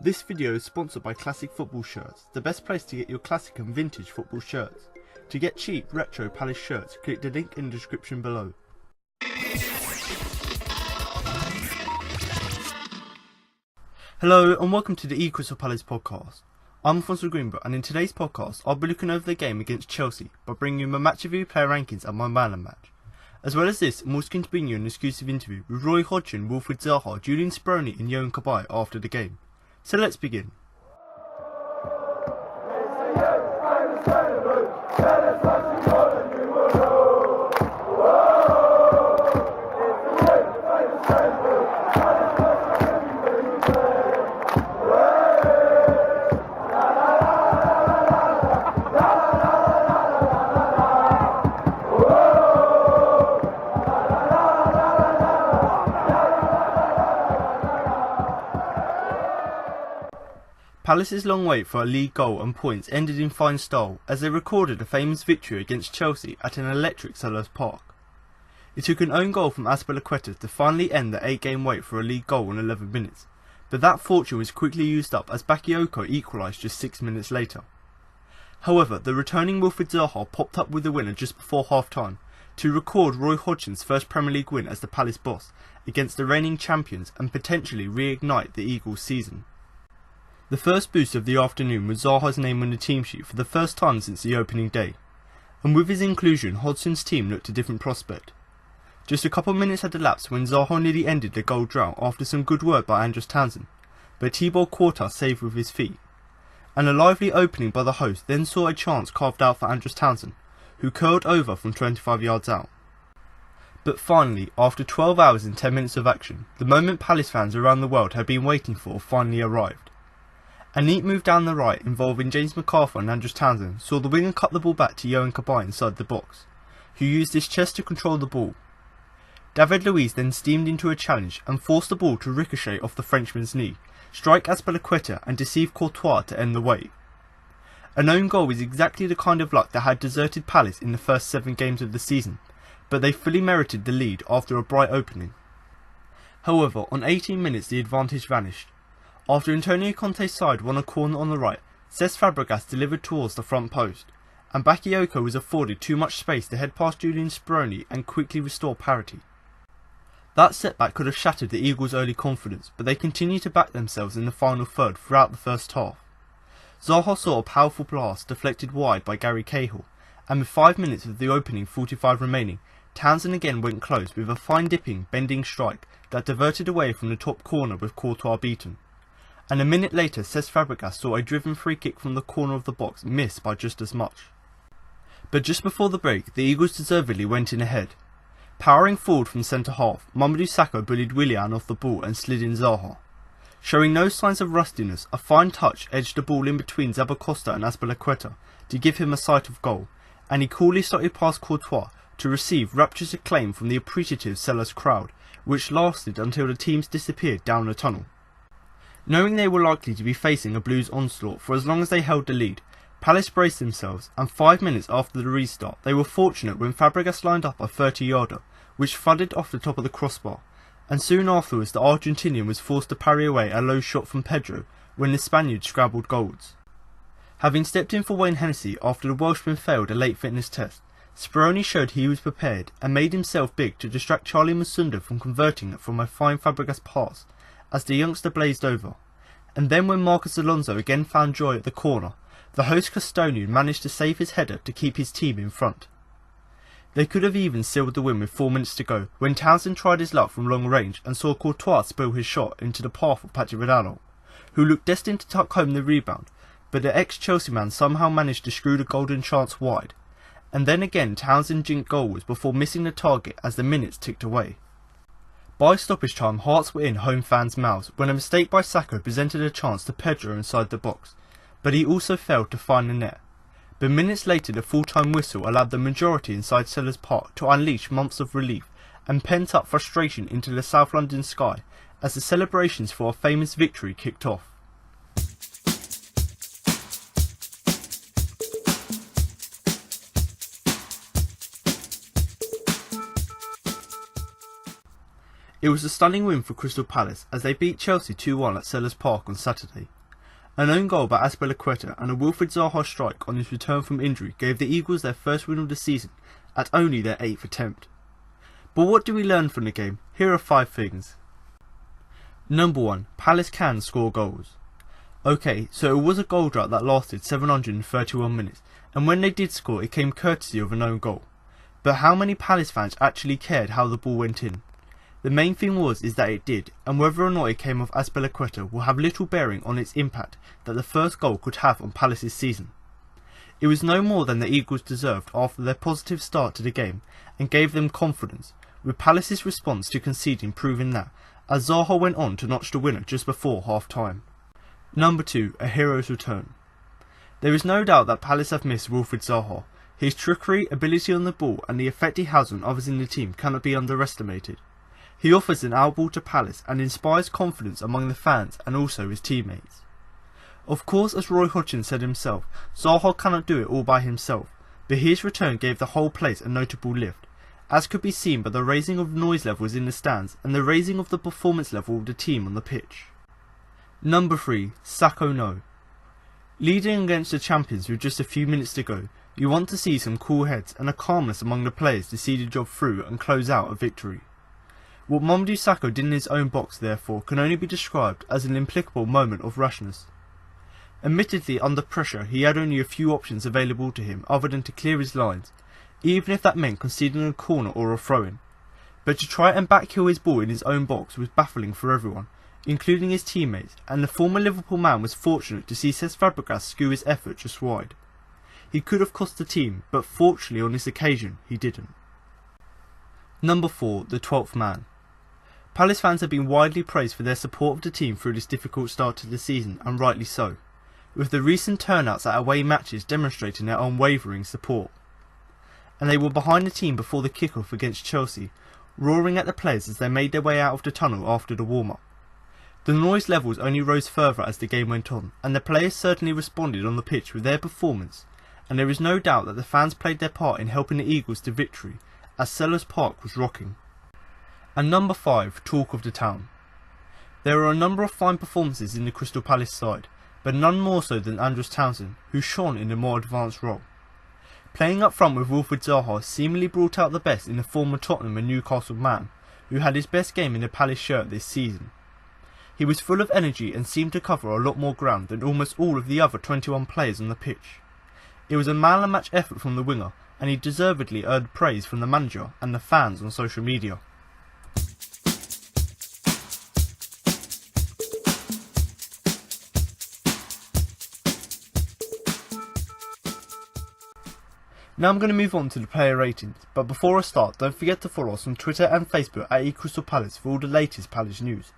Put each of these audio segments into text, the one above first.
This video is sponsored by Classic Football Shirts, the best place to get your classic and vintage football shirts. To get cheap retro Palace shirts, click the link in the description below. Hello and welcome to the Crystal Palace podcast. I'm Alfonso Greenbrook, and in today's podcast I'll be looking over the game against Chelsea by bringing you my match review, player rankings and my man of match. As well as this, I'm also going to bring you an exclusive interview with Roy Hodgson, Wilfried Zaha, Julian Speroni and Johan Cabaye after the game. So let's begin. Palace's long wait for a league goal and points ended in fine style as they recorded a famous victory against Chelsea at an electric Selhurst Park. It took an own goal from Azpilicueta to finally end the 8-game wait for a league goal in 11 minutes, but that fortune was quickly used up as Bakayoko equalised just 6 minutes later. However, the returning Wilfried Zaha popped up with the winner just before half-time to record Roy Hodgson's first Premier League win as the Palace boss against the reigning champions and potentially reignite the Eagles' season. The first boost of the afternoon was Zaha's name on the team sheet for the first time since the opening day, and with his inclusion Hodgson's team looked a different prospect. Just a couple of minutes had elapsed when Zaha nearly ended the goal drought after some good work by Andros Townsend, but Thibaut Courtois saved with his feet. And a lively opening by the host then saw a chance carved out for Andros Townsend, who curled over from 25 yards out. But finally, after 12 hours and 10 minutes of action, the moment Palace fans around the world had been waiting for finally arrived. A neat move down the right involving James McArthur and Andros Townsend saw the winger cut the ball back to Johan Cabaye inside the box, who used his chest to control the ball. David Luiz then steamed into a challenge and forced the ball to ricochet off the Frenchman's knee, strike Azpilicueta and deceive Courtois to end the wait. An own goal is exactly the kind of luck that had deserted Palace in the first 7 games of the season, but they fully merited the lead after a bright opening. However, on 18 minutes the advantage vanished. After Antonio Conte's side won a corner on the right, Cesc Fabregas delivered towards the front post, and Bakayoko was afforded too much space to head past Julian Speroni and quickly restore parity. That setback could have shattered the Eagles' early confidence, but they continued to back themselves in the final third throughout the first half. Zaha saw a powerful blast deflected wide by Gary Cahill, and with 5 minutes of the opening 45 remaining, Townsend again went close with a fine dipping, bending strike that diverted away from the top corner with Courtois beaten. And a minute later Cesc Fabregas saw a driven free kick from the corner of the box miss by just as much. But just before the break, the Eagles deservedly went in ahead. Powering forward from centre half, Mamadou Sakho bullied Willian off the ball and slid in Zaha. Showing no signs of rustiness, a fine touch edged the ball in between Zappacosta and Azpilicueta to give him a sight of goal, and he coolly slotted past Courtois to receive rapturous acclaim from the appreciative Selhurst crowd, which lasted until the teams disappeared down the tunnel. Knowing they were likely to be facing a Blues onslaught for as long as they held the lead, Palace braced themselves, and 5 minutes after the restart they were fortunate when Fabregas lined up a 30-yarder, which thudded off the top of the crossbar, and soon afterwards the Argentinian was forced to parry away a low shot from Pedro when the Spaniard scrabbled goals. Having stepped in for Wayne Hennessy after the Welshman failed a late fitness test, Speroni showed he was prepared and made himself big to distract Charlie Musunda from converting it from a fine Fabregas pass as the youngster blazed over, and then when Marcos Alonso again found joy at the corner, the host Custodian managed to save his header to keep his team in front. They could have even sealed the win with 4 minutes to go when Townsend tried his luck from long range and saw Courtois spill his shot into the path of Patrick Vidal, who looked destined to tuck home the rebound, but the ex-Chelsea man somehow managed to screw the golden chance wide, and then again Townsend jinked goals before missing the target as the minutes ticked away. By stoppage time, hearts were in home fans' mouths when a mistake by Sakho presented a chance to Pedro inside the box, but he also failed to find the net. But minutes later the full-time whistle allowed the majority inside Selhurst Park to unleash months of relief and pent-up frustration into the South London sky as the celebrations for a famous victory kicked off. It was a stunning win for Crystal Palace as they beat Chelsea 2-1 at Selhurst Park on Saturday. An own goal by Azpilicueta and a Wilfried Zaha strike on his return from injury gave the Eagles their first win of the season at only their 8th attempt. But what do we learn from the game? Here are 5 things. Number 1. Palace can score goals. Okay, so it was a goal drought that lasted 731 minutes, and when they did score it came courtesy of an own goal. But how many Palace fans actually cared how the ball went in? The main thing is that it did, and whether or not it came off Azpilicueta will have little bearing on its impact that the first goal could have on Palace's season. It was no more than the Eagles deserved after their positive start to the game and gave them confidence, with Palace's response to conceding proving that, as Zaha went on to notch the winner just before half time. Number 2. A hero's return. There is no doubt that Palace have missed Wilfried Zaha. His trickery, ability on the ball and the effect he has on others in the team cannot be underestimated. He offers an outball to Palace and inspires confidence among the fans and also his teammates. Of course, as Roy Hodgson said himself, Zaha cannot do it all by himself, but his return gave the whole place a notable lift, as could be seen by the raising of noise levels in the stands and the raising of the performance level of the team on the pitch. Number 3. Sacco no. Leading against the champions with just a few minutes to go, you want to see some cool heads and a calmness among the players to see the job through and close out a victory. What Mamadou Sakho did in his own box, therefore, can only be described as an implicable moment of rashness. Admittedly, under pressure, he had only a few options available to him other than to clear his lines, even if that meant conceding a corner or a throw-in. But to try and backheel his ball in his own box was baffling for everyone, including his teammates, and the former Liverpool man was fortunate to see Cesc Fabregas skew his effort just wide. He could have cost the team, but fortunately on this occasion, he didn't. Number 4. The 12th man. Palace fans have been widely praised for their support of the team through this difficult start to the season, and rightly so, with the recent turnouts at away matches demonstrating their unwavering support. And they were behind the team before the kick-off against Chelsea, roaring at the players as they made their way out of the tunnel after the warm-up. The noise levels only rose further as the game went on, and the players certainly responded on the pitch with their performance, and there is no doubt that the fans played their part in helping the Eagles to victory, as Selhurst Park was rocking. And number 5, talk of the town. There are a number of fine performances in the Crystal Palace side, but none more so than Andros Townsend, who shone in a more advanced role. Playing up front with Wilfried Zaha seemingly brought out the best in the former Tottenham and Newcastle man, who had his best game in the Palace shirt this season. He was full of energy and seemed to cover a lot more ground than almost all of the other 21 players on the pitch. It was a man-of-the-match effort from the winger, and he deservedly earned praise from the manager and the fans on social media. Now I'm going to move on to the player ratings, but before I start, don't forget to follow us on Twitter and Facebook at eCrystal Palace for all the latest Palace news.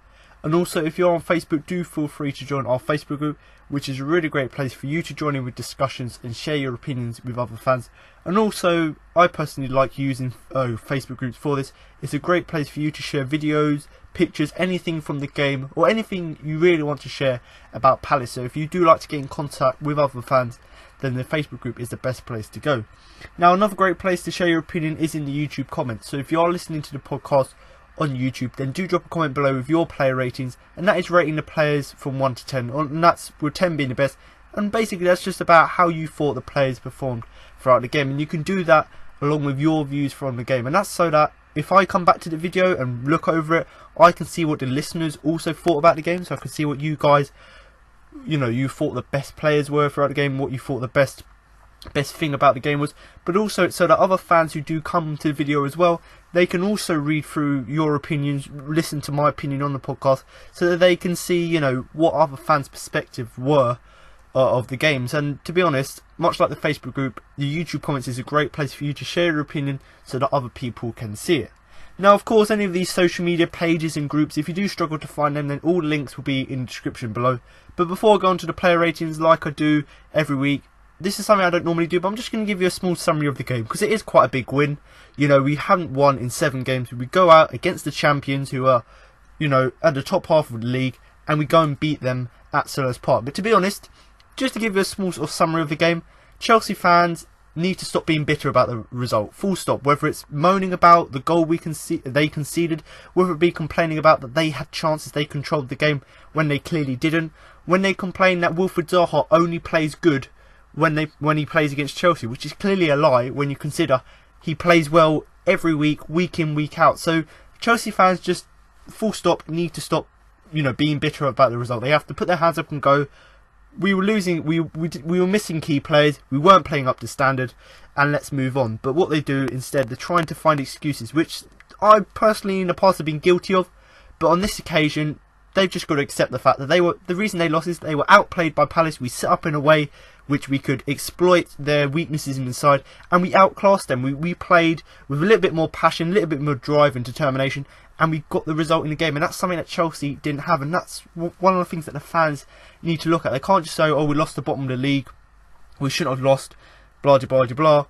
And also, if you're on Facebook, do feel free to join our Facebook group, which is a really great place for you to join in with discussions and share your opinions with other fans. And also, I personally like using Facebook groups for this. It's a great place for you to share videos, pictures, anything from the game, or anything you really want to share about Palace. So if you do like to get in contact with other fans, then the Facebook group is the best place to go. Now, another great place to share your opinion is in the YouTube comments. So if you are listening to the podcast on YouTube, then do drop a comment below with your player ratings, and that is rating the players from 1 to 10, and that's with 10 being the best. And basically that's just about how you thought the players performed throughout the game, and you can do that along with your views from the game, and that's so that if I come back to the video and look over it, I can see what the listeners also thought about the game, so I can see what you guys, you thought the best players were throughout the game, what you thought the best thing about the game was, but also so that other fans who do come to the video as well, they can also read through your opinions, listen to my opinion on the podcast, so that they can see, what other fans' perspective were of the games. And to be honest, much like the Facebook group, the YouTube comments is a great place for you to share your opinion so that other people can see it. Now, of course, any of these social media pages and groups, if you do struggle to find them, then all links will be in the description below. But before I go on to the player ratings, like I do every week, this is something I don't normally do, but I'm just going to give you a small summary of the game, because it is quite a big win. We haven't won in 7 games. We go out against the champions who are, at the top half of the league, and we go and beat them at Selhurst Park. But to be honest, just to give you a small sort of summary of the game, Chelsea fans, need to stop being bitter about the result. Full stop. Whether it's moaning about the goal they conceded, whether it be complaining about that they had chances, they controlled the game when they clearly didn't. When they complain that Wilfried Zaha only plays good when he plays against Chelsea, which is clearly a lie when you consider he plays well every week in, week out. So Chelsea fans just full stop need to stop, being bitter about the result. They have to put their hands up and go, we were losing, we were missing key players, we weren't playing up to standard, and let's move on. But what they do instead, they're trying to find excuses, which I personally in the past have been guilty of, but on this occasion they've just got to accept the fact that the reason they lost is they were outplayed by Palace. We set up in a way which we could exploit their weaknesses inside, and we outclassed them. We played with a little bit more passion, a little bit more drive and determination, and we got the result in the game. And that's something that Chelsea didn't have, and that's one of the things that the fans need to look at. They can't just say, oh, we lost the bottom of the league, we shouldn't have lost, blah blah blah blah.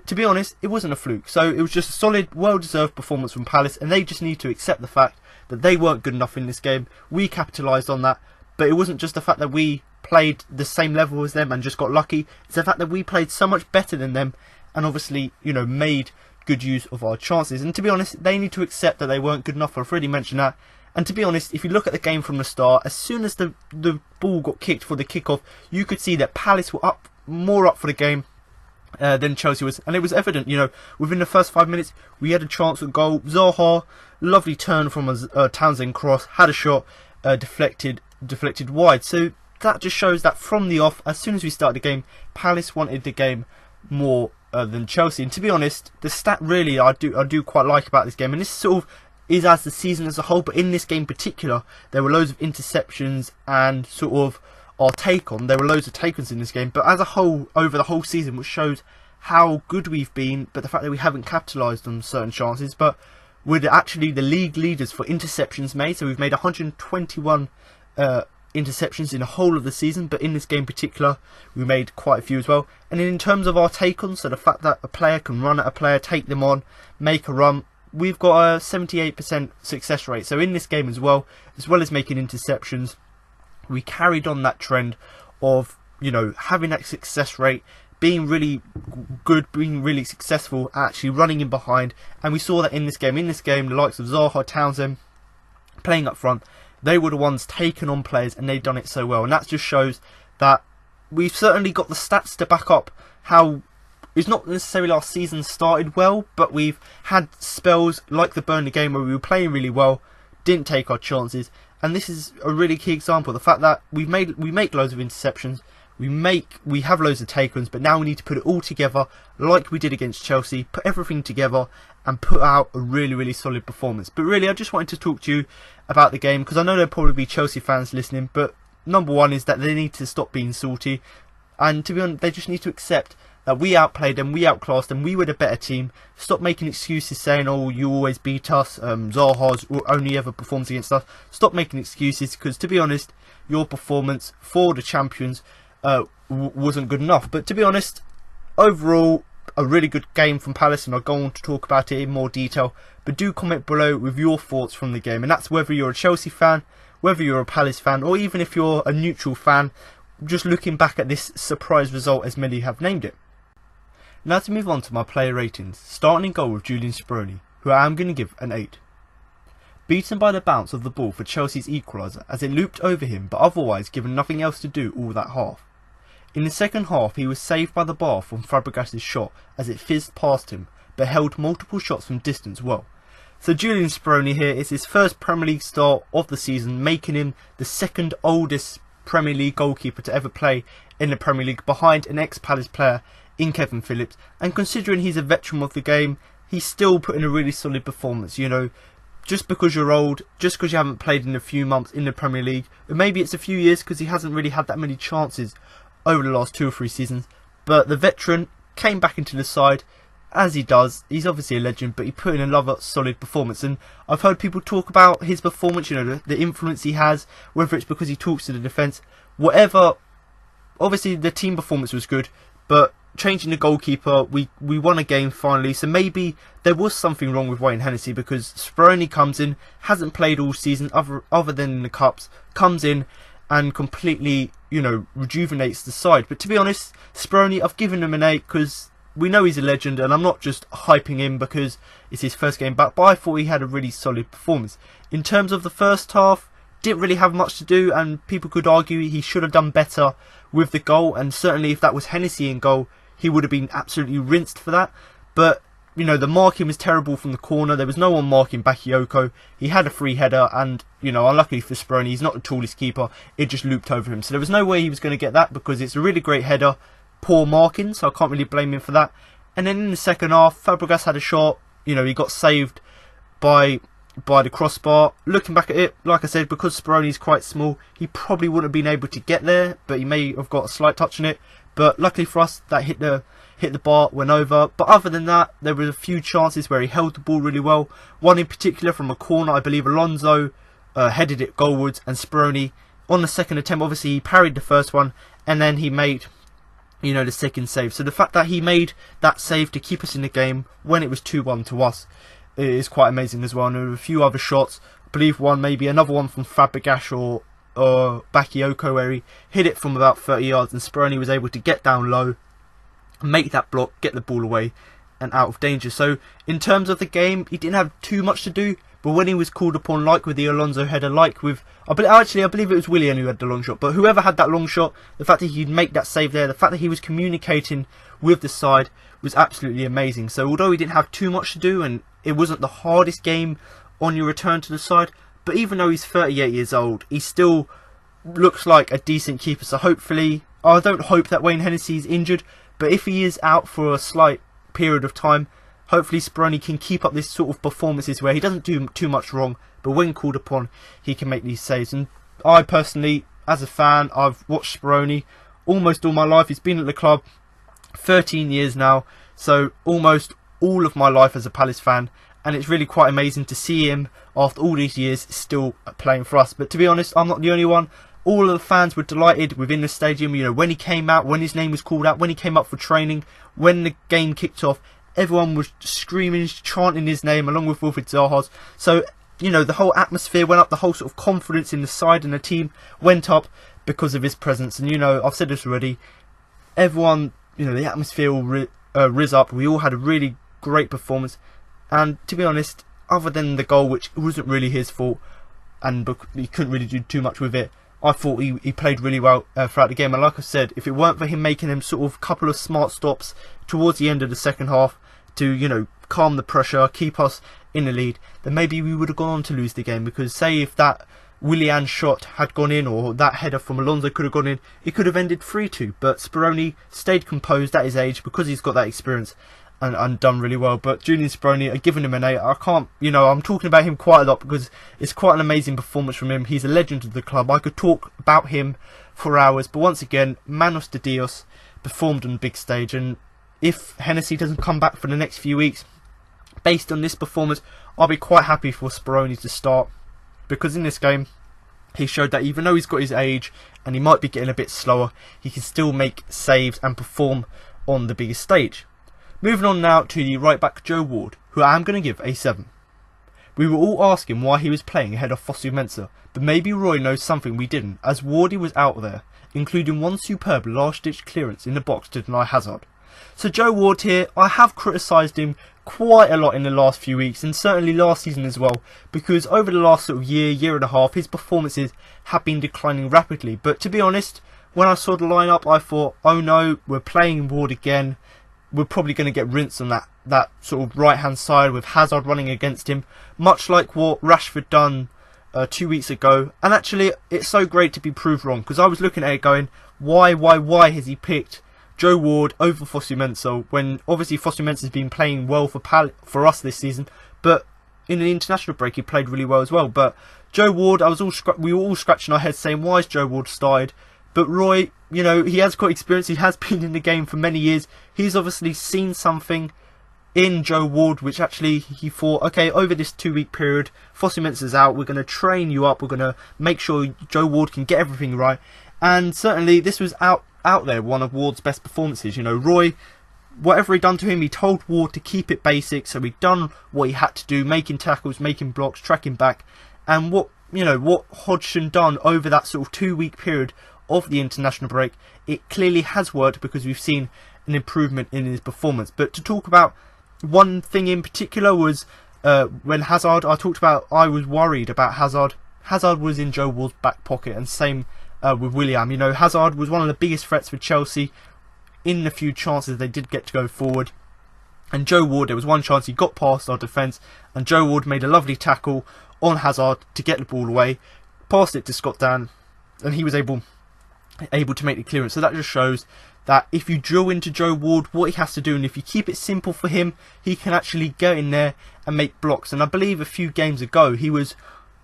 To be honest, it wasn't a fluke. So it was just a solid, well-deserved performance from Palace, and they just need to accept the fact that they weren't good enough in this game. We capitalised on that, but it wasn't just the fact that we played the same level as them and just got lucky. It's the fact that we played so much better than them, and obviously, made good use of our chances. And to be honest, they need to accept that they weren't good enough. I've already mentioned that. And to be honest, if you look at the game from the start, as soon as the ball got kicked for the kickoff, you could see that Palace were more up for the game than Chelsea was, and it was evident. Within the first 5 minutes, we had a chance at goal. Zaha, lovely turn from a Townsend cross, had a shot, deflected wide. So that just shows that from the off, as soon as we started the game, Palace wanted the game more than Chelsea. And to be honest, the stat really I do quite like about this game, and this sort of is as the season as a whole, but in this game in particular, there were loads of interceptions and sort of our take on. There were loads of take-ons in this game, but as a whole, over the whole season, which shows how good we've been, but the fact that we haven't capitalised on certain chances. But we're actually the league leaders for interceptions made, so we've made 121 interceptions in the whole of the season, but in this game in particular, we made quite a few as well. And in terms of our take-ons, so the fact that a player can run at a player, take them on, make a run, we've got a 78% success rate. So in this game as well as making interceptions, we carried on that trend of, having that success rate, being really good, being really successful, actually running in behind. And we saw that in this game. In this game, the likes of Zaha, Townsend, playing up front, they were the ones taking on players, and they've done it so well. And that just shows that we've certainly got the stats to back up how it's not necessarily our season started well, but we've had spells like the Burnley game where we were playing really well, didn't take our chances. And this is a really key example. The fact that we make loads of interceptions, we have loads of take-ons, but now we need to put it all together like we did against Chelsea, put everything together and put out a really, really solid performance. But really, I just wanted to talk to you about the game, because I know there'll probably be Chelsea fans listening, but number one is that they need to stop being salty, and to be honest, they just need to accept that we outplayed them, we outclassed them, we were the better team. Stop making excuses saying, oh, you always beat us, Zaha's only ever performs against us. Stop making excuses, because to be honest, your performance for the champions wasn't good enough. But to be honest, overall, a really good game from Palace, and I'll go on to talk about it in more detail. But do comment below with your thoughts from the game, and that's whether you're a Chelsea fan, whether you're a Palace fan, or even if you're a neutral fan, just looking back at this surprise result, as many have named it. Now to move on to my player ratings, starting in goal with Julian Speroni, who I am going to give an 8. Beaten by the bounce of the ball for Chelsea's equaliser, as it looped over him, but otherwise given nothing else to do all that half. In the second half, he was saved by the bar from Fabregas's shot as it fizzed past him, but held multiple shots from distance well. So Julian Speroni here is his first Premier League start of the season, making him the second oldest Premier League goalkeeper to ever play in the Premier League, behind an ex-Palace player in Kevin Phillips. And considering he's a veteran of the game, he's still put in a really solid performance. Just because you're old, just because you haven't played in a few months in the Premier League, maybe it's a few years because he hasn't really had that many chances over the last 2 or 3 seasons, but the veteran came back into the side, as he does. He's obviously a legend, but he put in another solid performance. And I've heard people talk about his performance, the influence he has, whether it's because he talks to the defence, whatever. Obviously the team performance was good, but changing the goalkeeper, we won a game finally, so maybe there was something wrong with Wayne Hennessy, because Speroni comes in, hasn't played all season other than in the cups, comes in and completely, you know, rejuvenates the side. But to be honest, Speroni, I've given him an 8 because we know he's a legend, and I'm not just hyping him because it's his first game back, but I thought he had a really solid performance. In terms of the first half, didn't really have much to do, and people could argue he should have done better with the goal, and certainly if that was Hennessy in goal, he would have been absolutely rinsed for that. But, you know, the marking was terrible from the corner. There was no one marking Bakayoko. He had a free header, and, you know, unluckily for Speroni, he's not the tallest keeper. It just looped over him. So there was no way he was going to get that because it's a really great header. Poor marking, so I can't really blame him for that. And then in the second half, Fabregas had a shot. You know, he got saved by the crossbar. Looking back at it, like I said, because Speroni's quite small, he probably wouldn't have been able to get there, but he may have got a slight touch on it. But luckily for us, that hit the bar, went over. But other than that, there were a few chances where he held the ball really well. One in particular from a corner, I believe Alonso headed it goalwards, and Speroni, on the second attempt, obviously he parried the first one, and then he made, you know, the second save. So the fact that he made that save to keep us in the game when it was 2-1 to us is quite amazing as well. And there were a few other shots, I believe maybe another one from Fabregas or Bakayoko, where he hit it from about 30 yards and Speroni was able to get down low, make that block, get the ball away and out of danger. So in terms of the game, he didn't have too much to do, but when he was called upon, like with the Alonso header, like with, I believe it was Willian who had the long shot, but whoever had that long shot, the fact that he'd make that save there, the fact that he was communicating with the side was absolutely amazing. So although he didn't have too much to do, and it wasn't the hardest game on your return to the side, but even though he's 38 years old, he still looks like a decent keeper. So hopefully, I don't hope that Wayne Hennessy is injured, but if he is out for a slight period of time, hopefully Speroni can keep up this sort of performances where he doesn't do too much wrong, but when called upon, he can make these saves. And I personally, as a fan, I've watched Speroni almost all my life. He's been at the club 13 years now, so almost all of my life as a Palace fan, and it's really quite amazing to see him after all these years still playing for us. But to be honest, I'm not the only one. All of the fans were delighted within the stadium, you know, when he came out, when his name was called out, when he came up for training, when the game kicked off, everyone was screaming, chanting his name along with Wilfried Zaha's. So, you know, the whole atmosphere went up, the whole sort of confidence in the side and the team went up because of his presence. And, you know, I've said this already, everyone, you know, the atmosphere all riz up. We all had a really great performance. And to be honest, other than the goal, which wasn't really his fault, and he couldn't really do too much with it, I thought he played really well throughout the game. And like I said, if it weren't for him making them sort of couple of smart stops towards the end of the second half to, you know, calm the pressure, keep us in the lead, then maybe we would have gone on to lose the game. Because say if that Willian shot had gone in, or that header from Alonso could have gone in, it could have ended 3-2. But Speroni stayed composed at his age because he's got that experience and done really well. But Julian Speroni, I've given him an 8. I can't, you know, I'm talking about him quite a lot because it's quite an amazing performance from him. He's a legend of the club. I could talk about him for hours, but once again, Manos de Dios performed on the big stage. And if Hennessy doesn't come back for the next few weeks, based on this performance, I'll be quite happy for Speroni to start, because in this game he showed that even though he's got his age and he might be getting a bit slower, he can still make saves and perform on the biggest stage. Moving on now to the right back Joe Ward, who I am going to give a 7. We were all asking why he was playing ahead of Fosu Mensah, but maybe Roy knows something we didn't, as Wardy was out there, including one superb last-ditch clearance in the box to deny Hazard. So Joe Ward here, I have criticised him quite a lot in the last few weeks, and certainly last season as well, because over the last sort of year and a half, his performances have been declining rapidly. But to be honest, when I saw the lineup, I thought, oh no, we're playing Ward again. We're probably going to get rinsed on that sort of right hand side with Hazard running against him, much like what Rashford done 2 weeks ago. And actually, it's so great to be proved wrong, because I was looking at it going, why has he picked Joe Ward over Fosu Mensah, when obviously Fosu Mensah has been playing well for us this season, but in the international break he played really well as well. But Joe Ward, we were all scratching our heads saying, why is Joe Ward started? But Roy, you know, he has got experience, he has been in the game for many years, he's obviously seen something in Joe Ward which actually he thought, okay, over this 2-week period, Fosu Mensah's out, we're going to train you up, we're going to make sure Joe Ward can get everything right. And certainly this was out there one of Ward's best performances. You know, Roy, whatever he'd done to him, he told Ward to keep it basic, so he'd done what he had to do, making tackles, making blocks, tracking back. And what what Hodgson done over that sort of 2-week period of the international break, it clearly has worked because we've seen an improvement in his performance. But to talk about one thing in particular was when Hazard, I was worried about Hazard. Hazard was in Joe Ward's back pocket, and same with Willian. Hazard was one of the biggest threats for Chelsea in the few chances they did get to go forward. And Joe Ward, there was one chance he got past our defence, and Joe Ward made a lovely tackle on Hazard to get the ball away, passed it to Scott Dan, and he was able to make the clearance. So that just shows that if you drill into Joe Ward what he has to do, and if you keep it simple for him, he can actually go in there and make blocks. And I believe a few games ago he was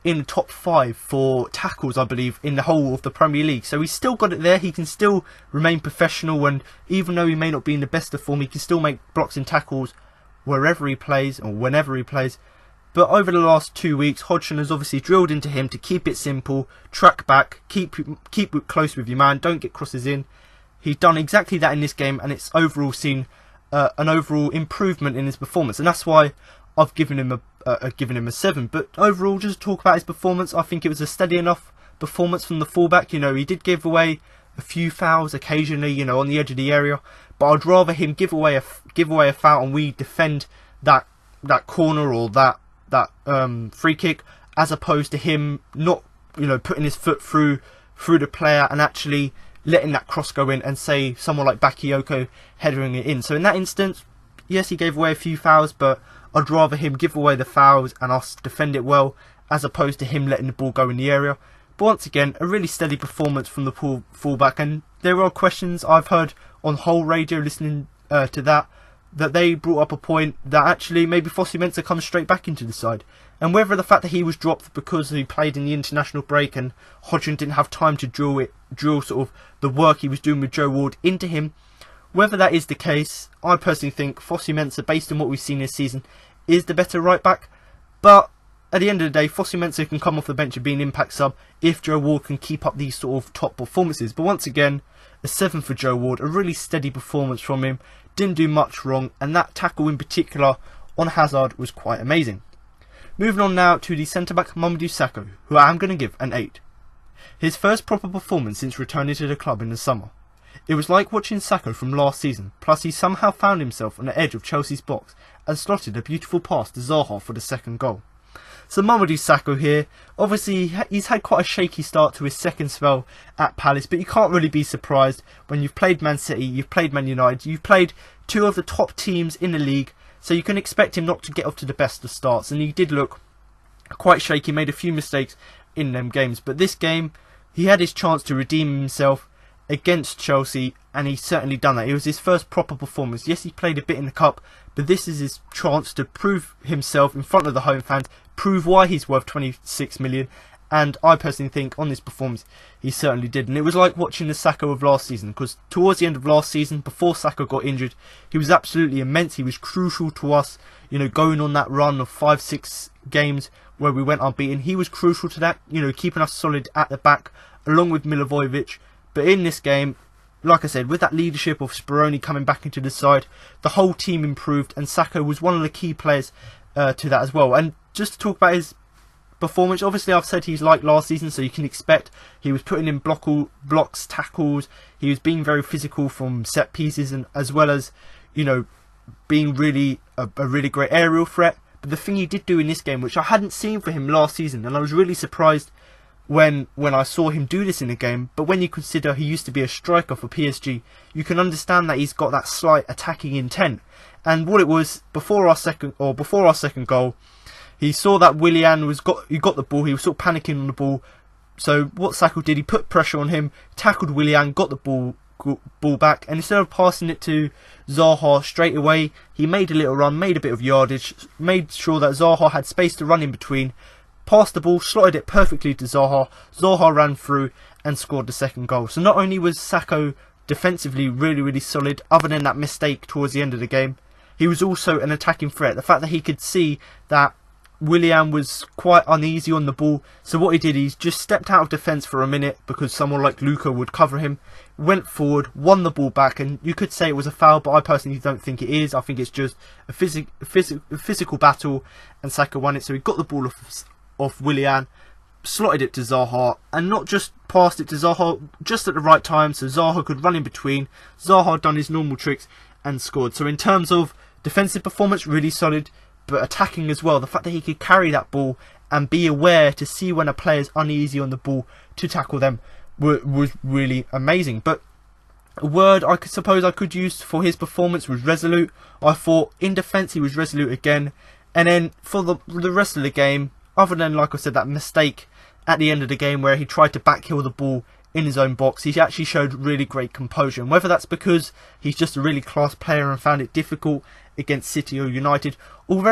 in the top 5 for tackles, I believe, in the whole of the Premier League. So he's still got it there. He can still remain professional, and even though he may not be in the best of form, he can still make blocks and tackles wherever he plays or whenever he plays. But over the last 2 weeks, Hodgson has obviously drilled into him to keep it simple, track back, keep close with your man, don't get crosses in. He's done exactly that in this game, and it's overall seen an overall improvement in his performance, and that's why I've given him a 7. But overall, just to talk about his performance, I think it was a steady enough performance from the fullback. He did give away a few fouls occasionally, on the edge of the area, but I'd rather him give away a foul and we defend that corner or that free kick, as opposed to him not putting his foot through the player and actually letting that cross go in, and say someone like Bakayoko headering it in. So in that instance, yes, he gave away a few fouls, but I'd rather him give away the fouls and us defend it well, as opposed to him letting the ball go in the area. But once again, a really steady performance from the fullback, and there are questions I've heard on whole radio listening to that they brought up a point that actually maybe Fossey Mensah comes straight back into the side. And whether the fact that he was dropped because he played in the international break and Hodgson didn't have time to drill sort of the work he was doing with Joe Ward into him, whether that is the case, I personally think Fossey Mensah, based on what we've seen this season, is the better right back. But at the end of the day, Fossey Mensah can come off the bench and be an impact sub if Joe Ward can keep up these sort of top performances. But once again, a 7 for Joe Ward, a really steady performance from him, didn't do much wrong, and that tackle in particular on Hazard was quite amazing. Moving on now to the centre-back Mamadou Sakho, who I am going to give an 8. His first proper performance since returning to the club in the summer. It was like watching Sakho from last season, plus he somehow found himself on the edge of Chelsea's box and slotted a beautiful pass to Zaha for the second goal. So Mamadou Sakho here, obviously he's had quite a shaky start to his second spell at Palace, but you can't really be surprised when you've played Man City, you've played Man United, you've played 2 of the top teams in the league, so you can expect him not to get off to the best of starts, and he did look quite shaky, made a few mistakes in them games, but this game he had his chance to redeem himself against Chelsea, and he's certainly done that. It was his first proper performance. Yes, he played a bit in the Cup, but this is his chance to prove himself in front of the home fans, prove why he's worth 26 million, and I personally think on this performance he certainly did. And it was like watching the Sakho of last season, because towards the end of last season, before Sakho got injured, he was absolutely immense. He was crucial to us, going on that run of 5-6 games where we went unbeaten. He was crucial to that, keeping us solid at the back along with Milivojevic. But in this game, like I said, with that leadership of Speroni coming back into the side, the whole team improved, and Sakho was one of the key players to that as well. And just to talk about his performance, obviously I've said he's like last season, so you can expect he was putting in blocks, tackles, he was being very physical from set pieces, and as well as, being really a really great aerial threat. But the thing he did do in this game, which I hadn't seen for him last season, and I was really surprised when I saw him do this in a game, but when you consider he used to be a striker for PSG, you can understand that he's got that slight attacking intent. And what it was before our second goal, he saw that Willian got the ball, he was sort of panicking on the ball. So what Sakho did, he put pressure on him, tackled Willian, got the ball back, and instead of passing it to Zaha straight away, he made a little run, made a bit of yardage, made sure that Zaha had space to run in between, passed the ball, slotted it perfectly to Zaha. Zaha ran through and scored the second goal. So not only was Sakho defensively really, really solid, other than that mistake towards the end of the game, he was also an attacking threat. The fact that he could see that Willian was quite uneasy on the ball, so what he did, he just stepped out of defence for a minute because someone like Luka would cover him, went forward, won the ball back, and you could say it was a foul, but I personally don't think it is. I think it's just a physical battle, and Sakho won it. So he got the ball off Willian, slotted it to Zaha, and not just passed it to Zaha just at the right time so Zaha could run in between. Zaha done his normal tricks and scored. So in terms of defensive performance, really solid, but attacking as well. The fact that he could carry that ball and be aware to see when a player's uneasy on the ball to tackle them was really amazing. But a word I suppose I could use for his performance was resolute. I thought in defence he was resolute again, and then for the rest of the game, other than, like I said, that mistake at the end of the game where he tried to backheel the ball in his own box, he actually showed really great composure. And whether that's because he's just a really class player and found it difficult against City or United, or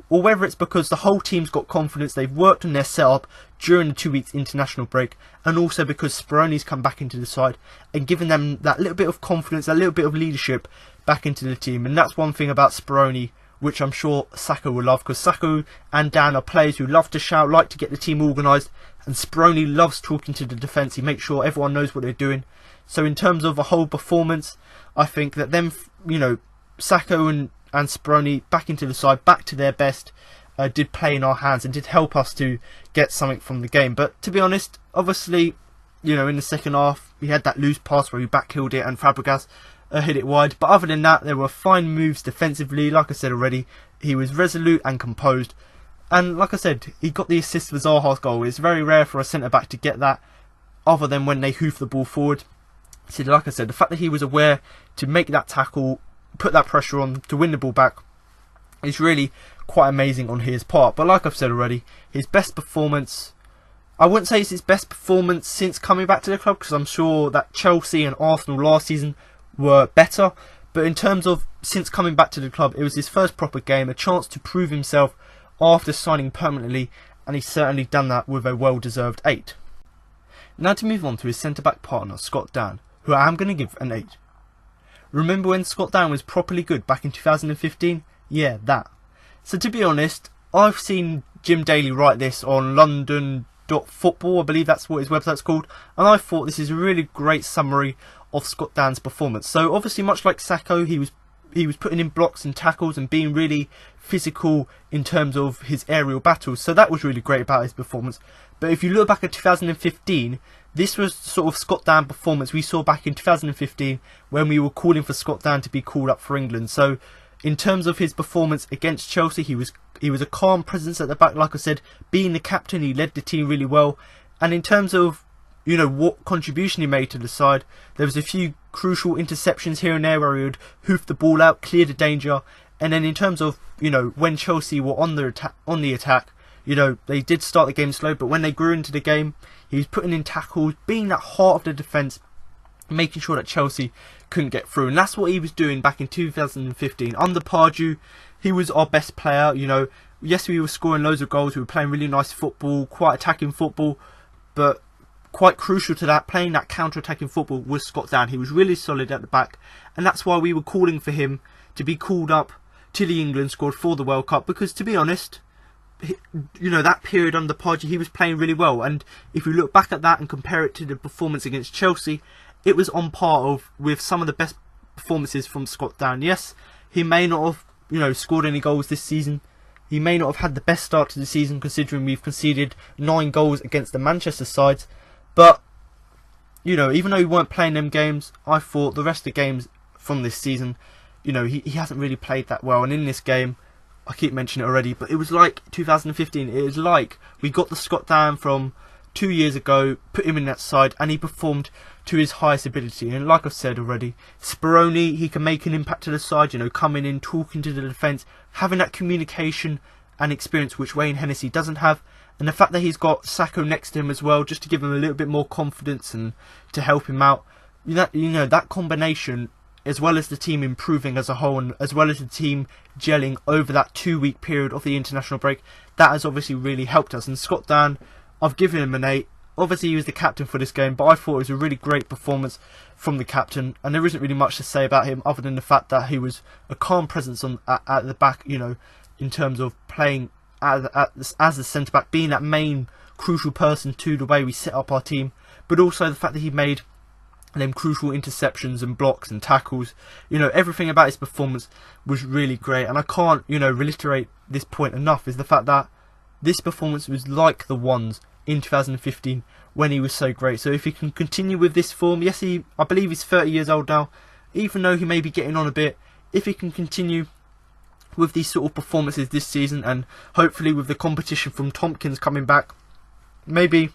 whether it's because the whole team's got confidence, they've worked on their setup during the 2 weeks international break, and also because Speroni's come back into the side and given them that little bit of confidence, that little bit of leadership back into the team. And that's one thing about Speroni which I'm sure Sacco will love, because Sacco and Dan are players who love to shout, like to get the team organised, and Speroni loves talking to the defence. He makes sure everyone knows what they're doing. So in terms of a whole performance, I think that them, Sacco and Speroni back into the side, back to their best, did play in our hands and did help us to get something from the game. But to be honest, obviously, in the second half, we had that loose pass where we backheeled it and Fabregas hit it wide. But other than that, there were fine moves defensively. Like I said already, he was resolute and composed. And like I said, he got the assist for Zaha's goal. It's very rare for a centre-back to get that, other than when they hoof the ball forward. So like I said, the fact that he was aware to make that tackle, put that pressure on to win the ball back, is really quite amazing on his part. But like I've said already, his best performance, I wouldn't say it's his best performance since coming back to the club, because I'm sure that Chelsea and Arsenal last season were better. But in terms of since coming back to the club, it was his first proper game, a chance to prove himself after signing permanently, and he's certainly done that with a well-deserved 8. Now to move on to his centre-back partner, Scott Dann, who I am going to give an 8. Remember when Scott Dann was properly good back in 2015? Yeah, that. So to be honest, I've seen Jim Daly write this on London.football, I believe that's what his website's called, and I thought this is a really great summary of Scott Dann's performance. So obviously, much like Sacco, he was putting in blocks and tackles and being really physical in terms of his aerial battles. So that was really great about his performance. But if you look back at 2015, this was sort of Scott Dann performance we saw back in 2015 when we were calling for Scott Dann to be called up for England. So in terms of his performance against Chelsea, he was a calm presence at the back. Like I said, being the captain, he led the team really well. And in terms of what contribution he made to the side, there was a few crucial interceptions here and there where he would hoof the ball out, clear the danger. And then in terms of when Chelsea were on the attack, they did start the game slow, but when they grew into the game, he was putting in tackles, being that heart of the defence, making sure that Chelsea couldn't get through. And that's what he was doing back in 2015 under Pardew. He was our best player. Yes, we were scoring loads of goals, we were playing really nice football, quite attacking football, but quite crucial to that, playing that counter-attacking football, was Scott Dann. He was really solid at the back, and that's why we were calling for him to be called up to the England squad for the World Cup, because to be honest, that period under Pardew, he was playing really well. And if you look back at that and compare it to the performance against Chelsea, it was on par with some of the best performances from Scott Dann. Yes, he may not have scored any goals this season. He may not have had the best start to the season, considering we've conceded 9 goals against the Manchester sides. But, even though he weren't playing them games, I thought the rest of the games from this season, he hasn't really played that well. And in this game, I keep mentioning it already, but it was like 2015. It was like we got the Scott Dann from 2 years ago, put him in that side, and he performed to his highest ability. And like I've said already, Speroni, he can make an impact to the side, coming in, talking to the defence, having that communication and experience which Wayne Hennessy doesn't have. And the fact that he's got Sacco next to him as well, just to give him a little bit more confidence and to help him out. That combination, as well as the team improving as a whole, and as well as the team gelling over that 2-week period of the international break, that has obviously really helped us. And Scott Dann, I've given him an 8. Obviously he was the captain for this game, but I thought it was a really great performance from the captain, and there isn't really much to say about him other than the fact that he was a calm presence at the back, in terms of playing as a centre-back, being that main crucial person to the way we set up our team, but also the fact that he made them crucial interceptions and blocks and tackles. Everything about his performance was really great, and I can't reiterate this point enough, is the fact that this performance was like the ones in 2015 when he was so great. So if he can continue with this form, yes, I believe he's 30 years old now, even though he may be getting on a bit, if he can continue with these sort of performances this season, and hopefully with the competition from Tompkins coming back, maybe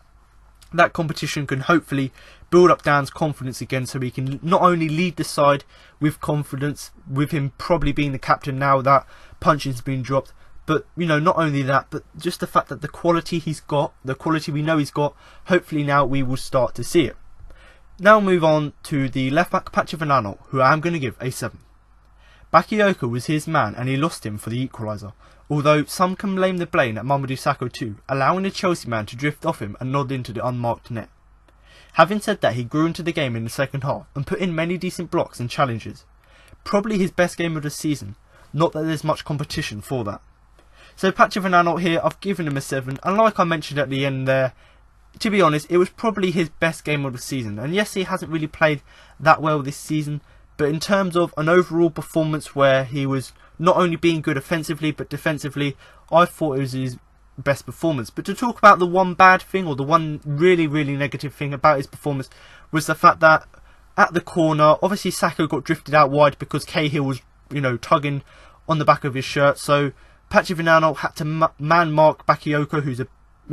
that competition can hopefully build up Dan's confidence again, so he can not only lead the side with confidence, with him probably being the captain now that punching's been dropped, but you know, not only that, but just the fact that the quality he's got, the quality we know he's got, hopefully now we will start to see it. Now move on to the left back Patrick Van Aanholt, who I am going to give a 7. Bakayoko was his man and he lost him for the equaliser, although some can blame the blame at Mamadou Sakho too, allowing the Chelsea man to drift off him and nod into the unmarked net. Having said that, he grew into the game in the second half and put in many decent blocks and challenges. Probably his best game of the season, not that there's much competition for that. So Patrick Van Aanholt here, I've given him a 7, and like I mentioned at the end there, to be honest, it was probably his best game of the season. And yes, he hasn't really played that well this season, but in terms of an overall performance where he was not only being good offensively but defensively, I thought it was his best performance. But to talk about the one bad thing, or the one really negative thing about his performance, was the fact that at the corner, obviously Sakho got drifted out wide because Cahill was, you know, tugging on the back of his shirt. So Patrick Van Aanholt had to man mark Bakayoko, who's a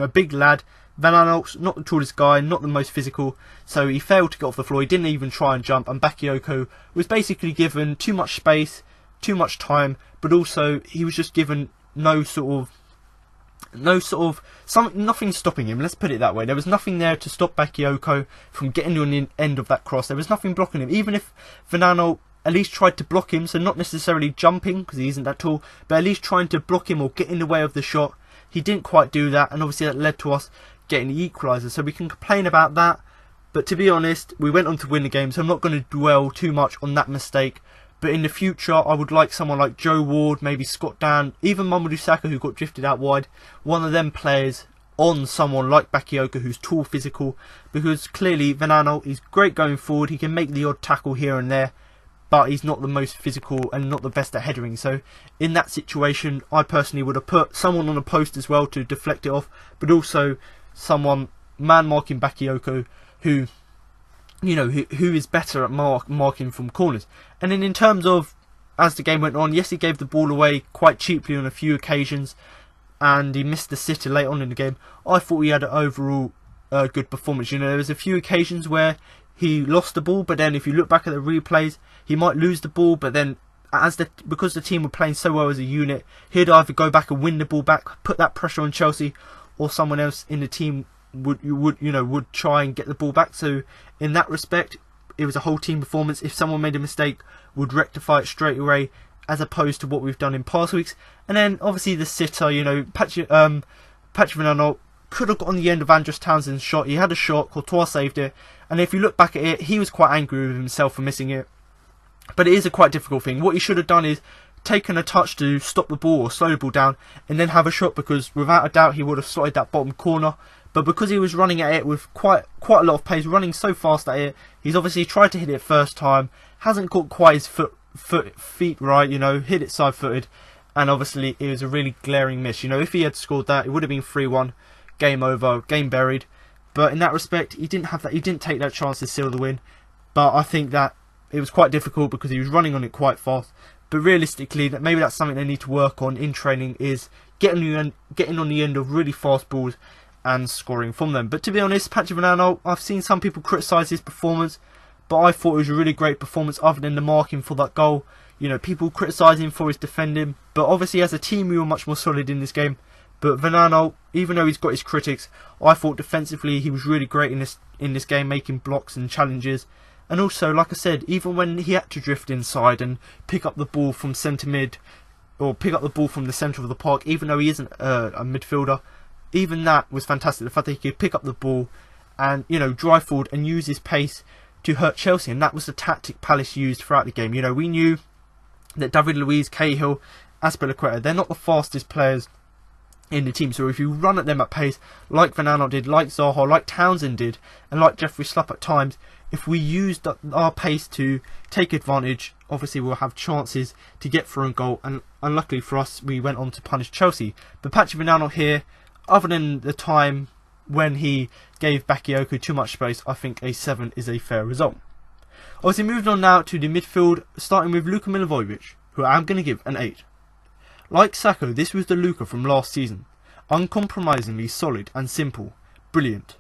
big lad. Van Aanholt's not the tallest guy, not the most physical, so he failed to get off the floor. He didn't even try and jump, and Bakayoko was basically given too much space, too much time, but also he was just given nothing stopping him. Let's put it that way. There was nothing there to stop Bakayoko from getting on the end of that cross. There was nothing blocking him, even if Van Aanholt at least tried to block him, so not necessarily jumping because he isn't that tall, but at least trying to block him or get in the way of the shot. He didn't quite do that, and obviously that led to us getting the equaliser, so we can complain about that, but to be honest, we went on to win the game, so I'm not going to dwell too much on that mistake. But in the future, I would like someone like Joe Ward, maybe Scott Dan, even Mamadou Sakho, who got drifted out wide, one of them players on someone like Bakayoko, who's tall, physical, because clearly Van Aanholt is great going forward. He can make the odd tackle here and there, but he's not the most physical and not the best at headering. So in that situation, I personally would have put someone on a post as well to deflect it off, but also someone man marking Bakayoko who, you know, who is better at marking from corners. And then in terms of, as the game went on, yes, he gave the ball away quite cheaply on a few occasions, and he missed the sitter late on in the game. I thought he had an overall good performance. You know, there was a few occasions where he lost the ball, but then if you look back at the replays, he might lose the ball, but then because the team were playing so well as a unit, he'd either go back and win the ball back, put that pressure on Chelsea, or someone else in the team would try and get the ball back. So in that respect, it was a whole team performance. If someone made a mistake, would rectify it straight away, as opposed to what we've done in past weeks. And then obviously the sitter, you know, Patrick Van Aanholt could have got on the end of Andros Townsend's shot. He had a shot, Courtois saved it, and if you look back at it, he was quite angry with himself for missing it. But it is a quite difficult thing. What he should have done is taken a touch to stop the ball or slow the ball down, and then have a shot, because without a doubt he would have slotted that bottom corner. But because he was running at it with quite a lot of pace, running so fast at it, he's obviously tried to hit it first time, hasn't got quite his feet right, you know, hit it side-footed, and obviously it was a really glaring miss. You know, if he had scored that, it would have been 3-1, game over, game buried. But in that respect, he didn't have that. He didn't take that chance to seal the win. But I think that it was quite difficult because he was running on it quite fast. But realistically, maybe that's something they need to work on in training, is getting on the end of really fast balls and scoring from them. But to be honest, Patrick Van Aanholt, I've seen some people criticise his performance, but I thought it was a really great performance other than the marking for that goal. You know, people criticise him for his defending, but obviously as a team we were much more solid in this game. But Van Aanholt, even though he's got his critics, I thought defensively he was really great in this game, making blocks and challenges. And also, like I said, even when he had to drift inside and pick up the ball from centre mid, or pick up the ball from the centre of the park, even though he isn't a midfielder, even that was fantastic. The fact that he could pick up the ball and, you know, drive forward and use his pace to hurt Chelsea, and that was the tactic Palace used throughout the game. You know, we knew that David Luiz, Cahill, Azpilicueta, they're not the fastest players in the team, so if you run at them at pace, like Van Aanholt did, like Zaha, like Townsend did, and like Jeffrey Slupp at times, if we used our pace to take advantage, obviously we'll have chances to get through and goal, and unluckily for us, we went on to punish Chelsea. But Patrick Van Aanholt here, other than the time when he gave Bakayoko too much space, I think a 7 is a fair result. Obviously, moving on now to the midfield, starting with Luka Milivojevic, who I'm going to give an 8. Like Sacco, this was the Luka from last season. Uncompromisingly solid and simple. Brilliant.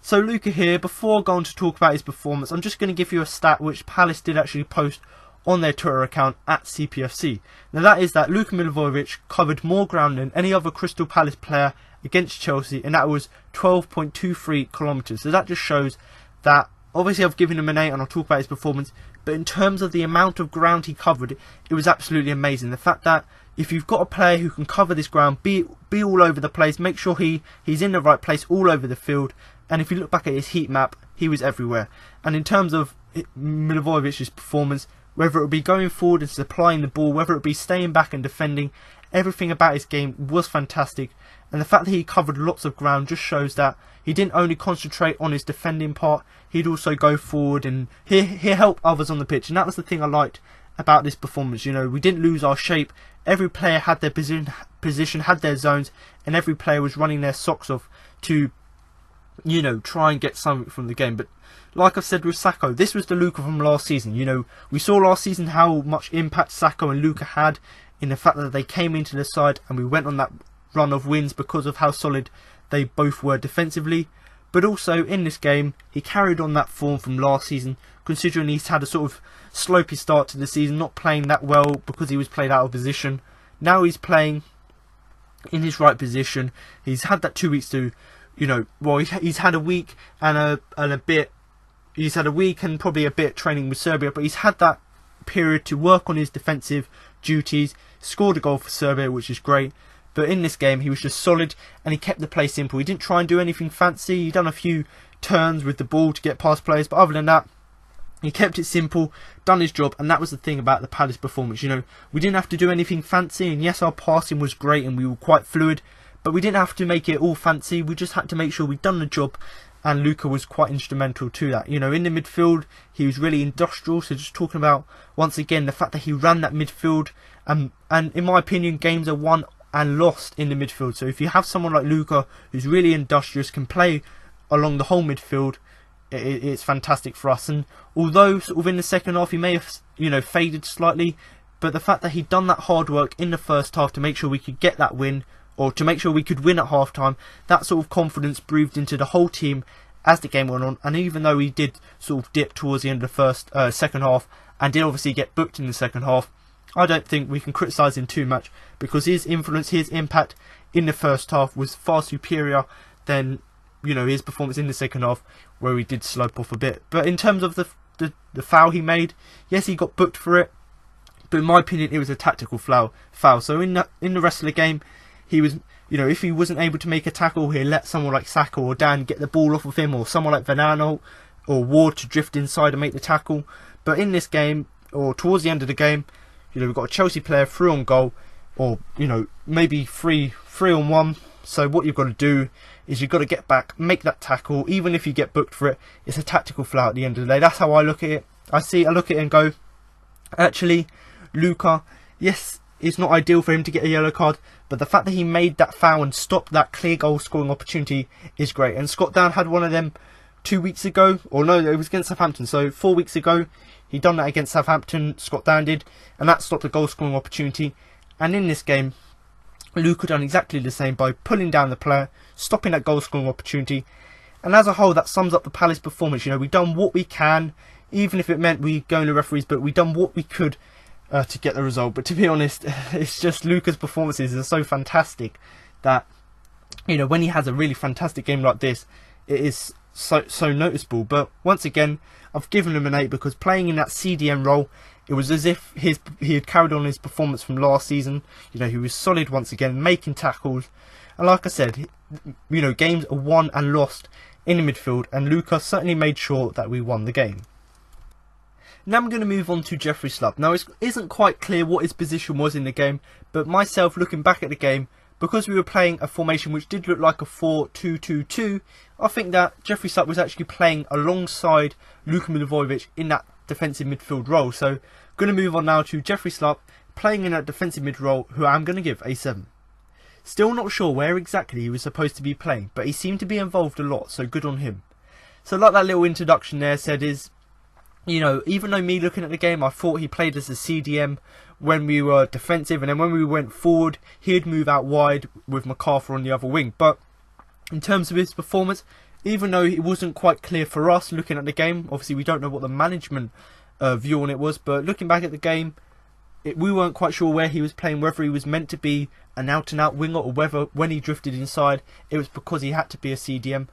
So Luka here, before going to talk about his performance, I'm just going to give you a stat which Palace did actually post on their Twitter account at CPFC. Now that is that Luka Milivojevic covered more ground than any other Crystal Palace player against Chelsea, and that was 12.23 kilometres. So that just shows that, obviously I've given him an 8 and I'll talk about his performance, but in terms of the amount of ground he covered, it was absolutely amazing. The fact that if you've got a player who can cover this ground, be all over the place, make sure he's in the right place all over the field, and if you look back at his heat map, he was everywhere. And in terms of Milivojevic's performance, whether it be going forward and supplying the ball, whether it be staying back and defending, everything about his game was fantastic. And the fact that he covered lots of ground just shows that he didn't only concentrate on his defending part, he'd also go forward and he helped others on the pitch. And that was the thing I liked about this performance. You know, we didn't lose our shape. Every player had their position, had their zones, and every player was running their socks off to, you know, try and get something from the game. But like I've said with Sacco, this was the Luka from last season. You know, we saw last season how much impact Sacco and Luka had in the fact that they came into the side and we went on that run of wins because of how solid they both were defensively. But also in this game, he carried on that form from last season, considering he's had a sort of slopey start to the season, not playing that well because he was played out of position. Now he's playing in his right position. He's had that 2 weeks to, you know, well, he's had a week and a bit. He's had a week and probably a bit training with Serbia, but he's had that period to work on his defensive duties. Scored a goal for Serbia, which is great. But in this game, he was just solid and he kept the play simple. He didn't try and do anything fancy. He done a few turns with the ball to get past players, but other than that, he kept it simple, done his job, and that was the thing about the Palace performance. You know, we didn't have to do anything fancy, and yes, our passing was great and we were quite fluid, but we didn't have to make it all fancy. We just had to make sure we'd done the job, and Luka was quite instrumental to that. You know, in the midfield, he was really industrial. So just talking about, once again, the fact that he ran that midfield, and in my opinion, games are won and lost in the midfield. So if you have someone like Luka who's really industrious, can play along the whole midfield, it's fantastic for us. And although sort of in the second half he may have, you know, faded slightly, but the fact that he'd done that hard work in the first half to make sure we could get that win, or to make sure we could win at half time, that sort of confidence breathed into the whole team as the game went on. And even though he did sort of dip towards the end of the second half, and did obviously get booked in the second half, I don't think we can criticise him too much, because his influence, his impact in the first half was far superior than, you know, his performance in the second half, where he did slope off a bit. But in terms of the foul he made, yes, he got booked for it, but in my opinion, it was a tactical foul. So in the rest of the game, he was, you know, if he wasn't able to make a tackle, he'd let someone like Saka or Dan get the ball off of him, or someone like Vanano or Ward to drift inside and make the tackle. But in this game, or towards the end of the game, you know, we've got a Chelsea player through on goal, or, you know, maybe three on one. So what you've got to do is you've got to get back, make that tackle. Even if you get booked for it, it's a tactical foul at the end of the day. That's how I look at it. I look at it and go, actually, Luka, yes, it's not ideal for him to get a yellow card, but the fact that he made that foul and stopped that clear goal scoring opportunity is great. And Scott Dann had one of them 2 weeks ago, or no, it was against Southampton. So 4 weeks ago, he done that against Southampton, Scott Dann did, and that stopped the goal scoring opportunity. And in this game, Luka done exactly the same by pulling down the player, stopping that goal scoring opportunity. And as a whole, that sums up the Palace performance. You know, we've done what we can, even if it meant we go in the referees, but we've done what we could to get the result. But to be honest, it's just Luka's performances are so fantastic that, you know, when he has a really fantastic game like this, it is so noticeable. But once again, I've given him an 8 because playing in that CDM role, it was as if he had carried on his performance from last season. You know, he was solid once again, making tackles. And like I said, you know, games are won and lost in the midfield, and Luka certainly made sure that we won the game. Now I'm going to move on to Jeffrey Schlupp. Now, it isn't quite clear what his position was in the game, but myself, looking back at the game, because we were playing a formation which did look like a 4-2-2-2, I think that Jeffrey Schlupp was actually playing alongside Luka Milivojevic in that defensive midfield role. So I'm going to move on now to Jeffrey Schlupp playing in that defensive mid role, who I'm going to give a 7. Still not sure where exactly he was supposed to be playing, but he seemed to be involved a lot, so good on him. So like that little introduction there said is, you know, even though me looking at the game, I thought he played as a CDM when we were defensive, and then when we went forward, he'd move out wide with MacArthur on the other wing. But in terms of his performance, even though it wasn't quite clear for us looking at the game, obviously we don't know what the management view on it was, but looking back at the game, we weren't quite sure where he was playing, whether he was meant to be an out-and-out winger, or whether when he drifted inside, it was because he had to be a CDM.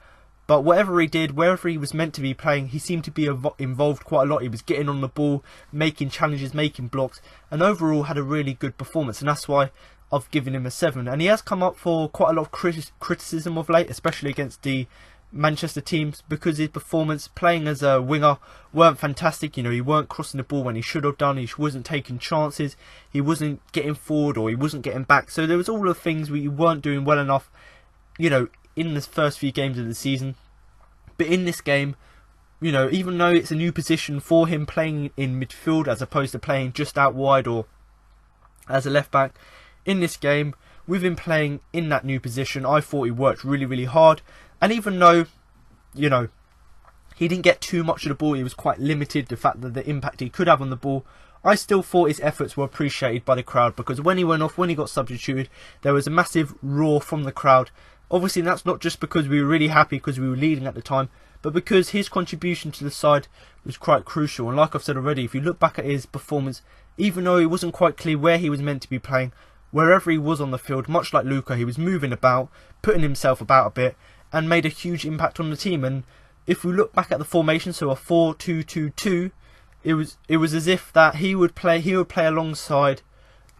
But whatever he did, wherever he was meant to be playing, he seemed to be involved quite a lot. He was getting on the ball, making challenges, making blocks, and overall had a really good performance. And that's why I've given him a 7. And he has come up for quite a lot of criticism of late, especially against the Manchester teams, because his performance playing as a winger weren't fantastic. You know, he weren't crossing the ball when he should have done. He wasn't taking chances. He wasn't getting forward, or he wasn't getting back. So there was all the things we weren't doing well enough, you know, in the first few games of the season. But in this game, you know, even though it's a new position for him playing in midfield as opposed to playing just out wide or as a left back, in this game, with him playing in that new position, I thought he worked really, really hard. And even though, you know, he didn't get too much of the ball, he was quite limited, the fact that the impact he could have on the ball, I still thought his efforts were appreciated by the crowd, because when he went off, when he got substituted, there was a massive roar from the crowd. Obviously, that's not just because we were really happy because we were leading at the time, but because his contribution to the side was quite crucial. And like I've said already, if you look back at his performance, even though it wasn't quite clear where he was meant to be playing, wherever he was on the field, much like Luca, he was moving about, putting himself about a bit, and made a huge impact on the team. And if we look back at the formation, so a 4-2-2-2, it was as if that he would play alongside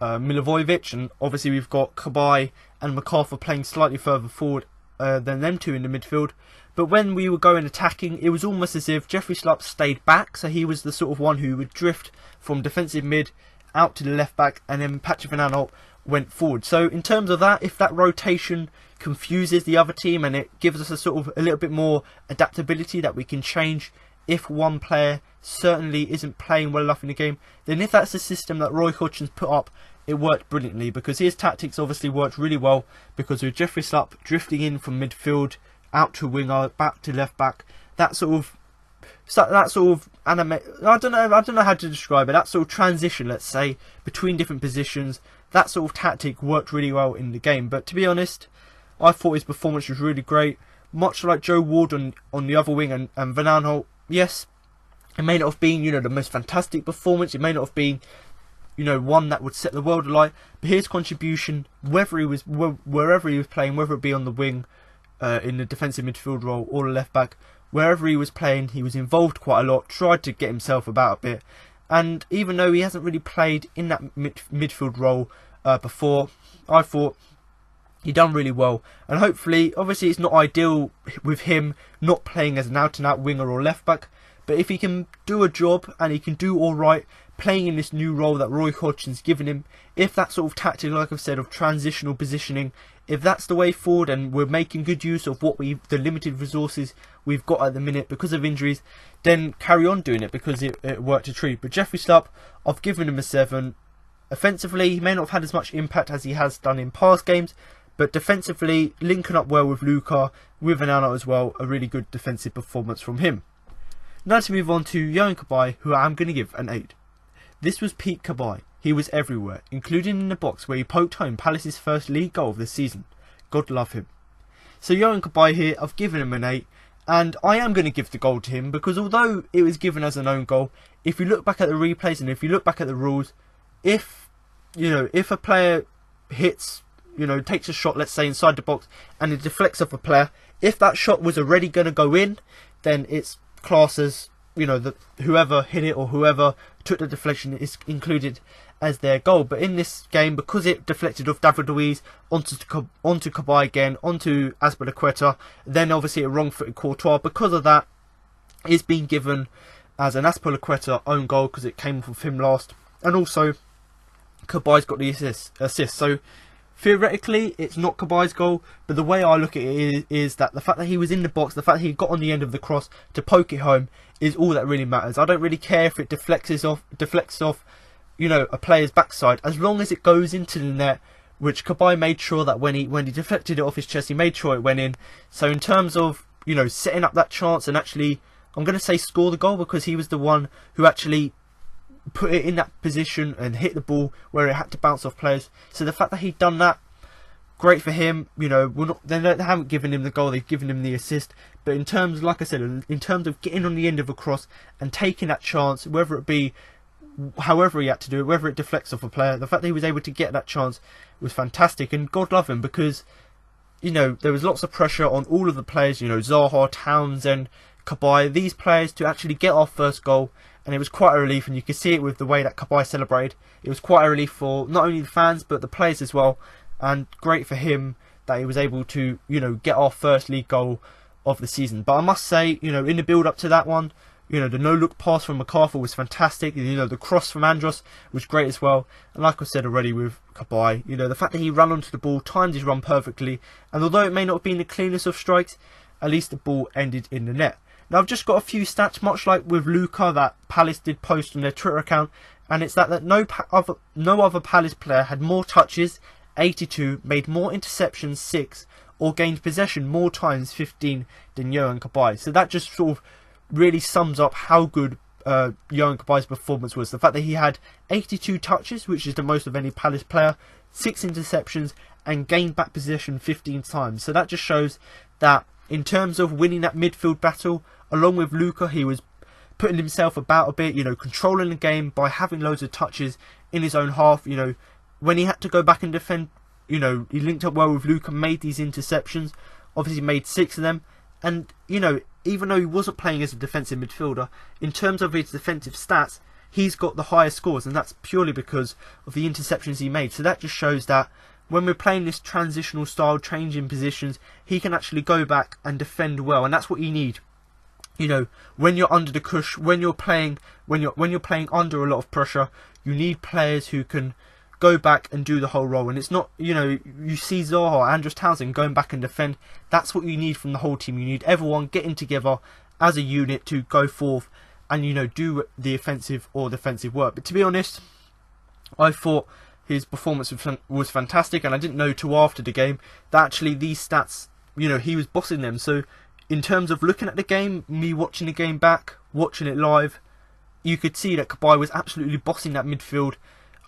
Milivojevic, and obviously we've got Cabaye and MacArthur playing slightly further forward than them two in the midfield. But when we were going attacking, it was almost as if Jeffrey Schlupp stayed back, so he was the sort of one who would drift from defensive mid out to the left back, and then Patrick Van Aanholt went forward. So in terms of that, if that rotation confuses the other team and it gives us a sort of a little bit more adaptability that we can change if one player certainly isn't playing well enough in the game, then if that's the system that Roy Hodgson's put up, it worked brilliantly, because his tactics obviously worked really well, because with Jeffrey Schlupp drifting in from midfield out to winger, back to left back, that sort of animate, I don't know how to describe it, that sort of transition, let's say, between different positions, that sort of tactic worked really well in the game. But to be honest, I thought his performance was really great, much like Joe Ward on the other wing, and Van Aanholt. Yes, it may not have been, you know, the most fantastic performance, it may not have been, you know, one that would set the world alight, but his contribution, wherever he was playing, whether it be on the wing, in the defensive midfield role, or the left back, wherever he was playing, he was involved quite a lot, tried to get himself about a bit. And even though he hasn't really played in that midfield role before, I thought he done really well. And hopefully, obviously it's not ideal with him not playing as an out-and-out winger or left back, but if he can do a job and he can do alright playing in this new role that Roy Hodgson's given him, if that sort of tactic, like I've said, of transitional positioning, if that's the way forward and we're making good use of the limited resources we've got at the minute because of injuries, then carry on doing it, because it worked a treat. But Jeffrey Schlupp, I've given him a 7. Offensively, he may not have had as much impact as he has done in past games, but defensively, linking up well with Luca, with Van Aanholt as well, a really good defensive performance from him. Now to move on to Yohan Cabaye, who I'm going to give an 8. This was Pete Cabaye. He was everywhere, including in the box where he poked home Palace's first league goal of the season. God love him. So Yohan Cabaye here, I've given him an 8, and I am going to give the goal to him, because although it was given as an own goal, if you look back at the replays and if you look back at the rules, if a player hits, takes a shot, let's say inside the box, and it deflects off a player, if that shot was already going to go in, then it's classed as, whoever hit it or whoever took the deflection is included as their goal. But in this game, because it deflected off David Luiz onto Cabaye again, onto Azpilicueta, then obviously a wrong-footed Courtois, because of that, it's been given as an Azpilicueta own goal because it came off him last, and also Cabaye's got the assist. So theoretically, it's not Cabaye's goal, but the way I look at it is that the fact that he was in the box, the fact that he got on the end of the cross to poke it home, is all that really matters. I don't really care if it deflects off, a player's backside, as long as it goes into the net which Cabaye made sure that when he deflected it off his chest, he made sure it went in. So in terms of, you know, setting up that chance and actually, I'm going to say score the goal, because he was the one who actually put it in that position and hit the ball where it had to bounce off players. So the fact that he'd done that, great for him. You know, they haven't given him the goal, they've given him the assist. But in terms, like I said, in terms of getting on the end of a cross and taking that chance, whether it be however he had to do it, whether it deflects off a player, the fact that he was able to get that chance was fantastic. And God love him, because, you know, there was lots of pressure on all of the players, you know, Zaha, Townsend, Cabaye, these players, to actually get our first goal. And it was quite a relief, and you could see it with the way that Cabaye celebrated. It was quite a relief for not only the fans but the players as well, and great for him that he was able to, you know, get our first league goal of the season. But I must say, you know, in the build up to that one, you know, the no-look pass from MacArthur was fantastic. You know, the cross from Andros was great as well. And like I said already with Cabaye, you know, the fact that he ran onto the ball, timed his run perfectly, and although it may not have been the cleanest of strikes, at least the ball ended in the net. Now I've just got a few stats, much like with Luca, that Palace did post on their Twitter account, and it's that no other Palace player had more touches, 82, made more interceptions, 6, or gained possession more times, 15, than Yohan Cabaye. So that just sort of really sums up how good Yohan Cabaye's performance was. The fact that he had 82 touches, which is the most of any Palace player, 6 interceptions, and gained back possession 15 times. So that just shows that in terms of winning that midfield battle, along with Luca, he was putting himself about a bit, you know, controlling the game by having loads of touches in his own half. You know, when he had to go back and defend, you know, he linked up well with Luca, made these interceptions, obviously made 6 of them. And, you know, even though he wasn't playing as a defensive midfielder, in terms of his defensive stats, he's got the highest scores, and that's purely because of the interceptions he made. So that just shows that when we're playing this transitional style, changing positions, he can actually go back and defend well, and that's what you need. You know, when you're under the cush, when you're playing under a lot of pressure, you need players who can go back and do the whole role. And it's not, you know, you see Zaha, Andros, Townsend going back and defend. That's what you need from the whole team. You need everyone getting together as a unit to go forth and, you know, do the offensive or defensive work. But to be honest, I thought his performance was fantastic, and I didn't know till after the game that actually these stats, you know, he was bossing them. So in terms of looking at the game, me watching the game back, watching it live, you could see that Cabaye was absolutely bossing that midfield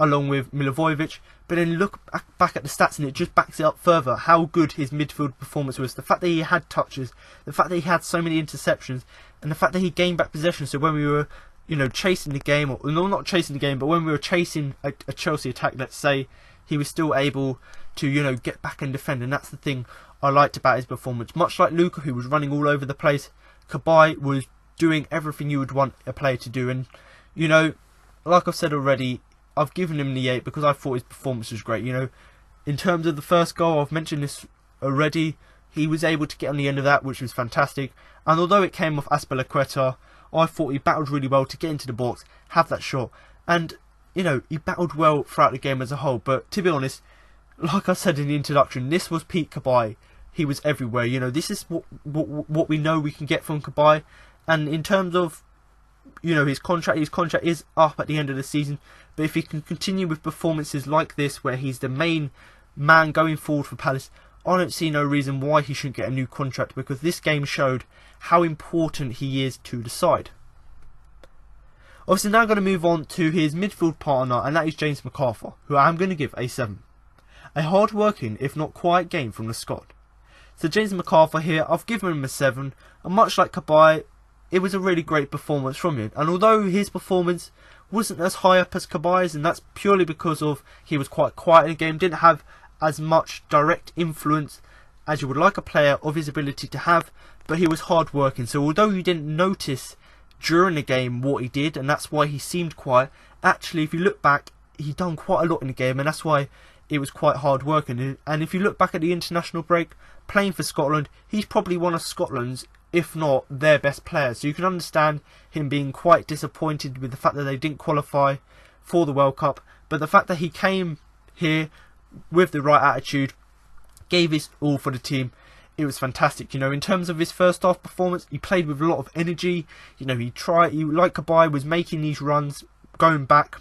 along with Milivojevic. But then look back at the stats, and it just backs it up further how good his midfield performance was. The fact that he had touches, the fact that he had so many interceptions, and the fact that he gained back possession. So when we were, you know, chasing the game, or no, not chasing the game, but when we were chasing a Chelsea attack, let's say, he was still able to, you know, get back and defend. And that's the thing I liked about his performance. Much like Luca, who was running all over the place, Cabaye was doing everything you would want a player to do. And, you know, like I've said already, I've given him the 8 because I thought his performance was great. You know, in terms of the first goal, I've mentioned this already, he was able to get on the end of that, which was fantastic. And although it came off Azpilicueta, I thought he battled really well to get into the box, have that shot. And, you know, he battled well throughout the game as a whole. But to be honest, like I said in the introduction, this was peak Cabaye. He was everywhere. You know, this is what we know we can get from Cabaye. And in terms of, you know, his contract is up at the end of the season. But if he can continue with performances like this, where he's the main man going forward for Palace, I don't see no reason why he shouldn't get a new contract, because this game showed how important he is to the side. Obviously, now I'm going to move on to his midfield partner, and that is James MacArthur, who I'm going to give a 7. A hard-working, if not quiet game from the Scot. So James MacArthur here, I've given him a 7, and much like Cabaye, it was a really great performance from him. And although his performance wasn't as high up as Cabaye's, and that's purely because of he was quite quiet in the game, didn't have as much direct influence as you would like a player of his ability to have, but he was hard working. So although you didn't notice during the game what he did, and that's why he seemed quiet, actually if you look back, he done quite a lot in the game, and that's why it was quite hard working. And if you look back at the international break, playing for Scotland, he's probably one of Scotland's, if not their best players. So you can understand him being quite disappointed with the fact that they didn't qualify for the World Cup. But the fact that he came here with the right attitude, gave his all for the team, it was fantastic. You know, in terms of his first half performance, he played with a lot of energy. You know, he like Cabaye, was making these runs, going back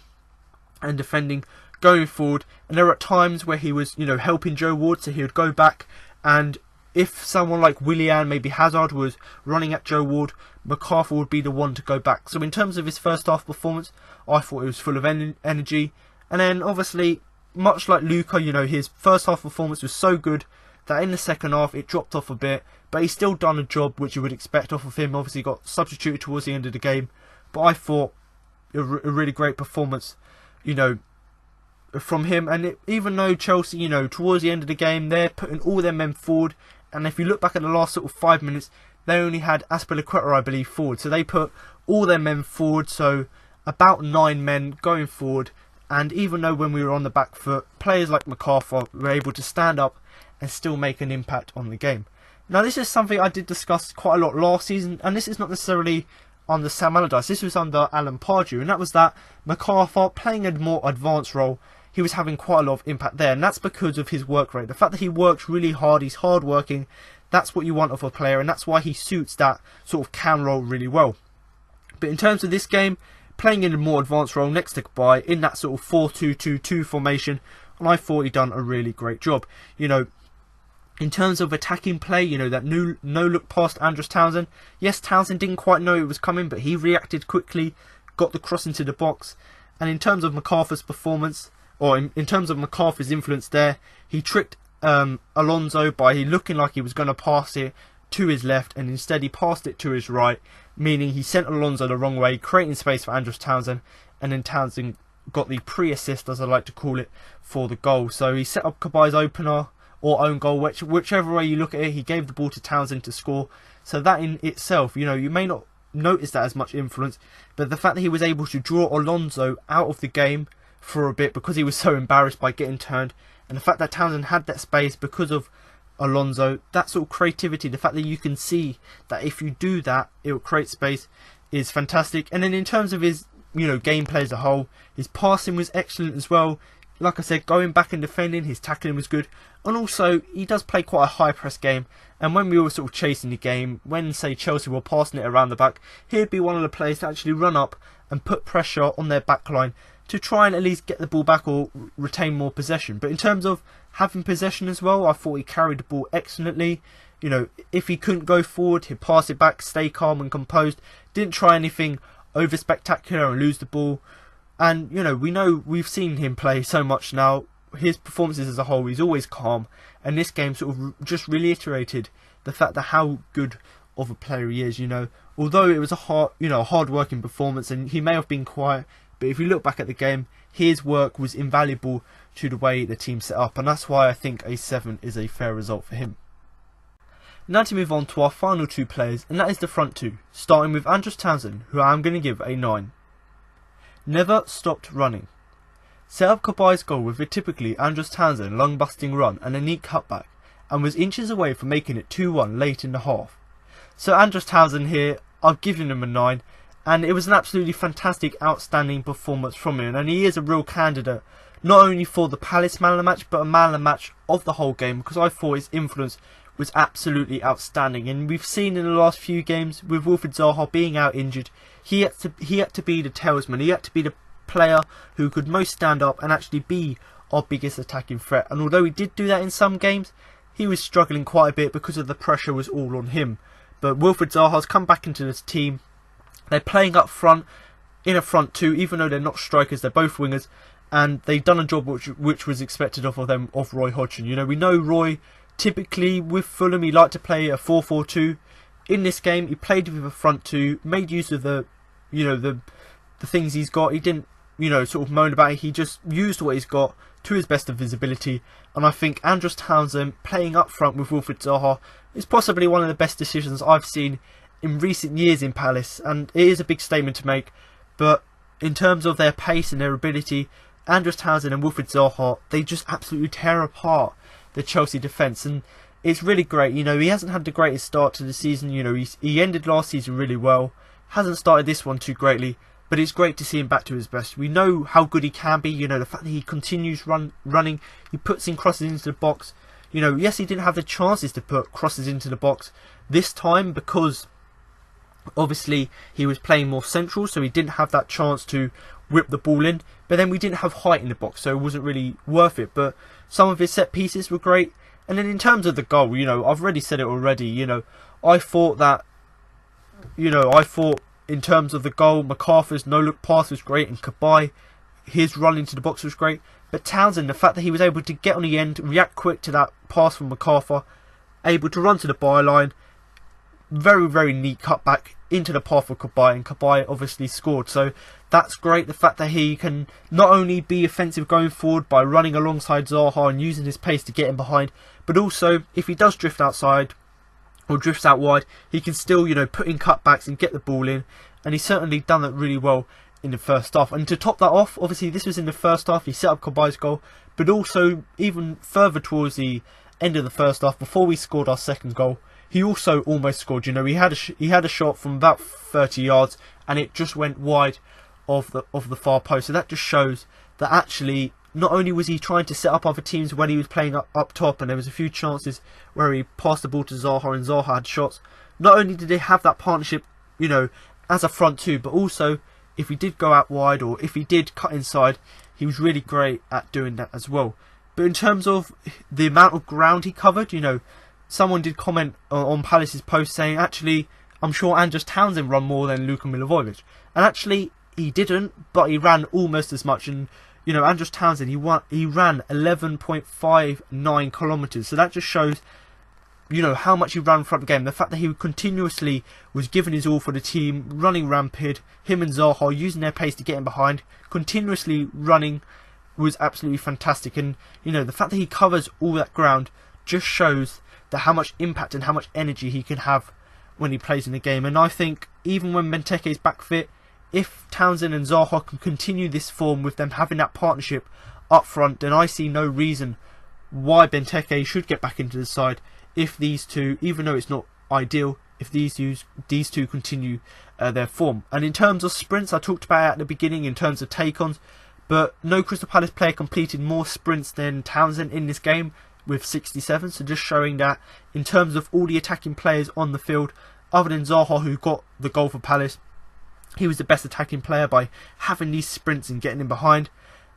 and defending, going forward, and there were times where he was, helping Joe Ward, so he would go back, and if someone like Willian, maybe Hazard, was running at Joe Ward, McArthur would be the one to go back. So in terms of his first half performance, I thought it was full of energy. And then obviously, much like Luca, his first half performance was so good that in the second half it dropped off a bit. But he's still done a job which you would expect off of him. Obviously got substituted towards the end of the game. But I thought a really great performance, from him. And even though Chelsea, towards the end of the game, they're putting all their men forward. And if you look back at the last sort of 5 minutes, they only had Azpilicueta, I believe, forward. So they put all their men forward. So about 9 men going forward. And even though when we were on the back foot, players like McArthur were able to stand up and still make an impact on the game. Now, this is something I did discuss quite a lot last season. And this is not necessarily under Sam Allardyce. This was under Alan Pardew. And that was that McArthur, playing a more advanced role, he was having quite a lot of impact there, and that's because of his work rate. The fact that he works really hard, he's hard working, that's what you want of a player, and that's why he suits that sort of cam role really well. But in terms of this game, playing in a more advanced role next to Cabaye in that sort of 4-2-2-2 formation, and I thought he done a really great job. In terms of attacking play, that no-look past Andros Townsend. Yes, Townsend didn't quite know it was coming, but he reacted quickly, got the cross into the box. And in terms of McArthur's performance, or in terms of McArthur's influence there, he tricked Alonso by looking like he was going to pass it to his left, and instead he passed it to his right, meaning he sent Alonso the wrong way, creating space for Andros Townsend, and then Townsend got the pre-assist, as I like to call it, for the goal. So he set up Cabaye's opener, or own goal, whichever way you look at it. He gave the ball to Townsend to score. So that in itself, you may not notice that as much influence, but the fact that he was able to draw Alonso out of the game for a bit because he was so embarrassed by getting turned, and the fact that Townsend had that space because of Alonso, that sort of creativity, the fact that you can see that if you do that it will create space, is fantastic. And then in terms of his gameplay as a whole, his passing was excellent as well. Like I said, going back and defending, his tackling was good, and also he does play quite a high press game. And when we were sort of chasing the game, when say Chelsea were passing it around the back, he'd be one of the players to actually run up and put pressure on their back line to try and at least get the ball back or retain more possession. But in terms of having possession as well, I thought he carried the ball excellently. If he couldn't go forward, he'd pass it back, stay calm and composed. Didn't try anything over spectacular and lose the ball. And, we've seen him play so much now. His performances as a whole, he's always calm. And this game sort of just reiterated the fact that how good of a player he is, Although it was a hard-working performance and he may have been quiet, but if you look back at the game, his work was invaluable to the way the team set up. And that's why I think a 7 is a fair result for him. Now to move on to our final 2 players, and that is the front 2. Starting with Andros Townsend, who I'm going to give a 9. Never stopped running. Set up Cabaye's goal with a typically Andros Townsend lung-busting run and a neat cutback, and was inches away from making it 2-1 late in the half. So Andros Townsend here, I've given him a 9, and it was an absolutely fantastic, outstanding performance from him, and he is a real candidate, not only for the Palace man of the match, but a man of the match of the whole game, because I thought his influence was absolutely outstanding. And we've seen in the last few games, with Wilfried Zaha being out injured, he had to be the talisman, he had to be the player who could most stand up and actually be our biggest attacking threat. And although he did do that in some games, he was struggling quite a bit because of the pressure was all on him. But Wilfried Zaha's come back into this team. They're playing up front, in a front 2, even though they're not strikers, they're both wingers, and they've done a job which was expected of them, of Roy Hodgson. We know Roy, typically with Fulham, he liked to play a 4-4-2. In this game, he played with a front 2, made use of the things he's got. He didn't, sort of moan about it. He just used what he's got to his best of his ability. And I think Andros Townsend playing up front with Wilfried Zaha is possibly one of the best decisions I've seen in recent years in Palace, and it is a big statement to make. But in terms of their pace and their ability, Andros Townsend and Wilfried Zaha, they just absolutely tear apart the Chelsea defence, and it's really great. He hasn't had the greatest start to the season. He ended last season really well, hasn't started this one too greatly, but it's great to see him back to his best. We know how good he can be. The fact that he continues running, he puts in crosses into the box. Yes, he didn't have the chances to put crosses into the box this time because obviously he was playing more central, so he didn't have that chance to whip the ball in. But then we didn't have height in the box, so it wasn't really worth it. But some of his set pieces were great. And then in terms of the goal, you know, I've already said it already. You know, I thought in terms of the goal, MacArthur's no-look pass was great, and Cabaye, his run into the box was great. But Townsend, the fact that he was able to get on the end, react quick to that pass from MacArthur, able to run to the byline, very, very neat cutback into the path of Cabaye, and Cabaye obviously scored. So that's great, the fact that he can not only be offensive going forward by running alongside Zaha and using his pace to get him behind, but also if he does drift outside or drifts out wide, he can still, you know, put in cutbacks and get the ball in, and he's certainly done that really well in the first half. And to top that off, obviously this was in the first half, he set up Cabaye's goal, but also even further towards the end of the first half, before we scored our second goal, he also almost scored. You know, he had a shot from about 30 yards and it just went wide of the far post. So that just shows that actually not only was he trying to set up other teams when he was playing up top, and there was a few chances where he passed the ball to Zaha and Zaha had shots, not only did they have that partnership, you know, as a front two, but also if he did go out wide or if he did cut inside, he was really great at doing that as well. But in terms of the amount of ground he covered, you know, someone did comment on Palace's post saying, actually, I'm sure Andros Townsend run more than Luka Milivojevic. And actually, he didn't, but he ran almost as much. And, you know, Andros Townsend, he ran 11.59 kilometres. So that just shows, you know, how much he ran throughout the game. The fact that he continuously was giving his all for the team, running rampant, him and Zaha using their pace to get him behind, continuously running, was absolutely fantastic. And, you know, the fact that he covers all that ground just shows that how much impact and how much energy he can have when he plays in the game. And I think even when Benteke is back fit, if Townsend and Zaha can continue this form with them having that partnership up front, then I see no reason why Benteke should get back into the side if these two, even though it's not ideal, if these two continue their form. And in terms of sprints, I talked about it at the beginning in terms of take-ons, but no Crystal Palace player completed more sprints than Townsend in this game with 67. So just showing that in terms of all the attacking players on the field, other than Zaha, who got the goal for Palace, he was the best attacking player by having these sprints and getting in behind.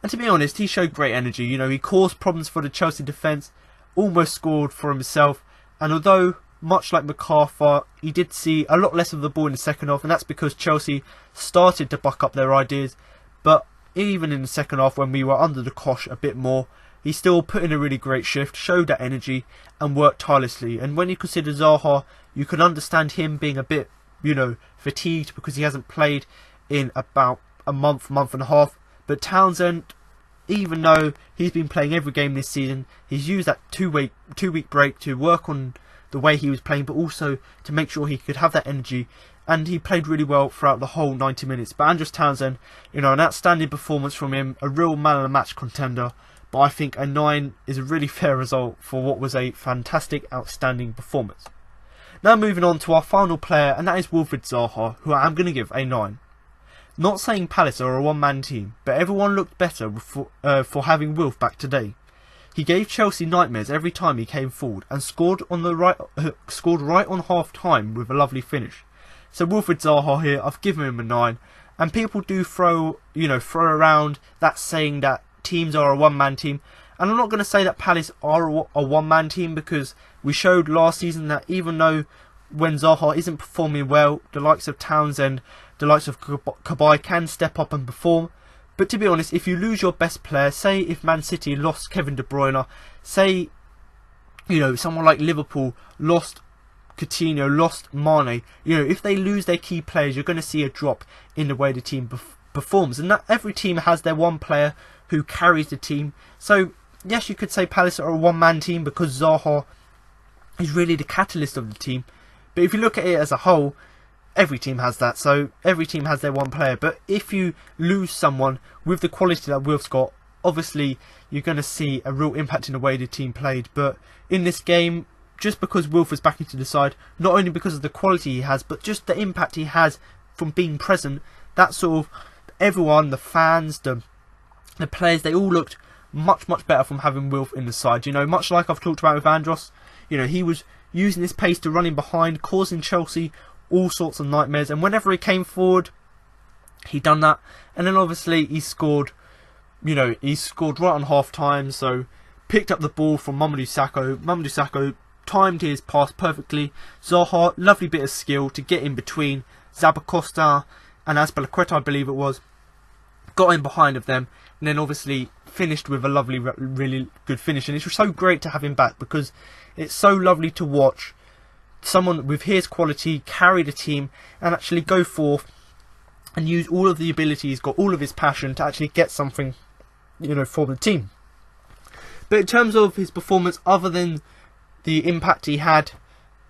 And to be honest, he showed great energy. You know, he caused problems for the Chelsea defence, almost scored for himself. And although, much like MacArthur, he did see a lot less of the ball in the second half, and that's because Chelsea started to buck up their ideas. But even in the second half, when we were under the cosh a bit more, he still put in a really great shift, showed that energy, and worked tirelessly. And when you consider Zaha, you can understand him being a bit, you know, fatigued because he hasn't played in about a month and a half. But Townsend, even though he's been playing every game this season, he's used that two-week break to work on the way he was playing, but also to make sure he could have that energy. And he played really well throughout the whole 90 minutes. But Andros Townsend, you know, an outstanding performance from him, a real man of the match contender. But I think a 9 is a really fair result for what was a fantastic, outstanding performance. Now moving on to our final player, and that is Wilfried Zaha, who I am going to give a 9. Not saying Palace are a one-man team, but everyone looked better for having Wilf back today. He gave Chelsea nightmares every time he came forward and scored right on half time with a lovely finish. So Wilfried Zaha here, I've given him a 9, and people do throw around that saying that teams are a one-man team, and I'm not going to say that Palace are a one-man team, because we showed last season that even though when Zaha isn't performing well, the likes of Townsend, the likes of Cabaye can step up and perform. But to be honest, if you lose your best player, say if Man City lost Kevin De Bruyne, say, you know, someone like Liverpool lost Coutinho, lost Mane, you know, if they lose their key players, you're going to see a drop in the way the team performs. And that every team has their one player who carries the team. So yes, you could say Palace are a one-man team because Zaha is really the catalyst of the team. But if you look at it as a whole, every team has that. So every team has their one player. But if you lose someone with the quality that Wilf's got, obviously you're going to see a real impact in the way the team played. But in this game, just because Wilf was back into the side, not only because of the quality he has, but just the impact he has from being present, that sort of everyone, the fans, the players, they all looked much better from having Wilf in the side. You know, much like I've talked about with Andros, you know, he was using his pace to run in behind, causing Chelsea all sorts of nightmares. And whenever he came forward, he done that, and then obviously he scored. You know, he scored right on half time, so picked up the ball from Mamadou Sakho. Mamadou Sakho timed his pass perfectly. Zaha, lovely bit of skill to get in between Zappacosta and Azpilicueta, I believe it was. Got in behind of them, and then obviously finished with a lovely, really good finish. And it's so great to have him back, because it's so lovely to watch someone with his quality carry the team and actually go forth and use all of the ability he's got, all of his passion to actually get something, you know, for the team. But in terms of his performance, other than the impact he had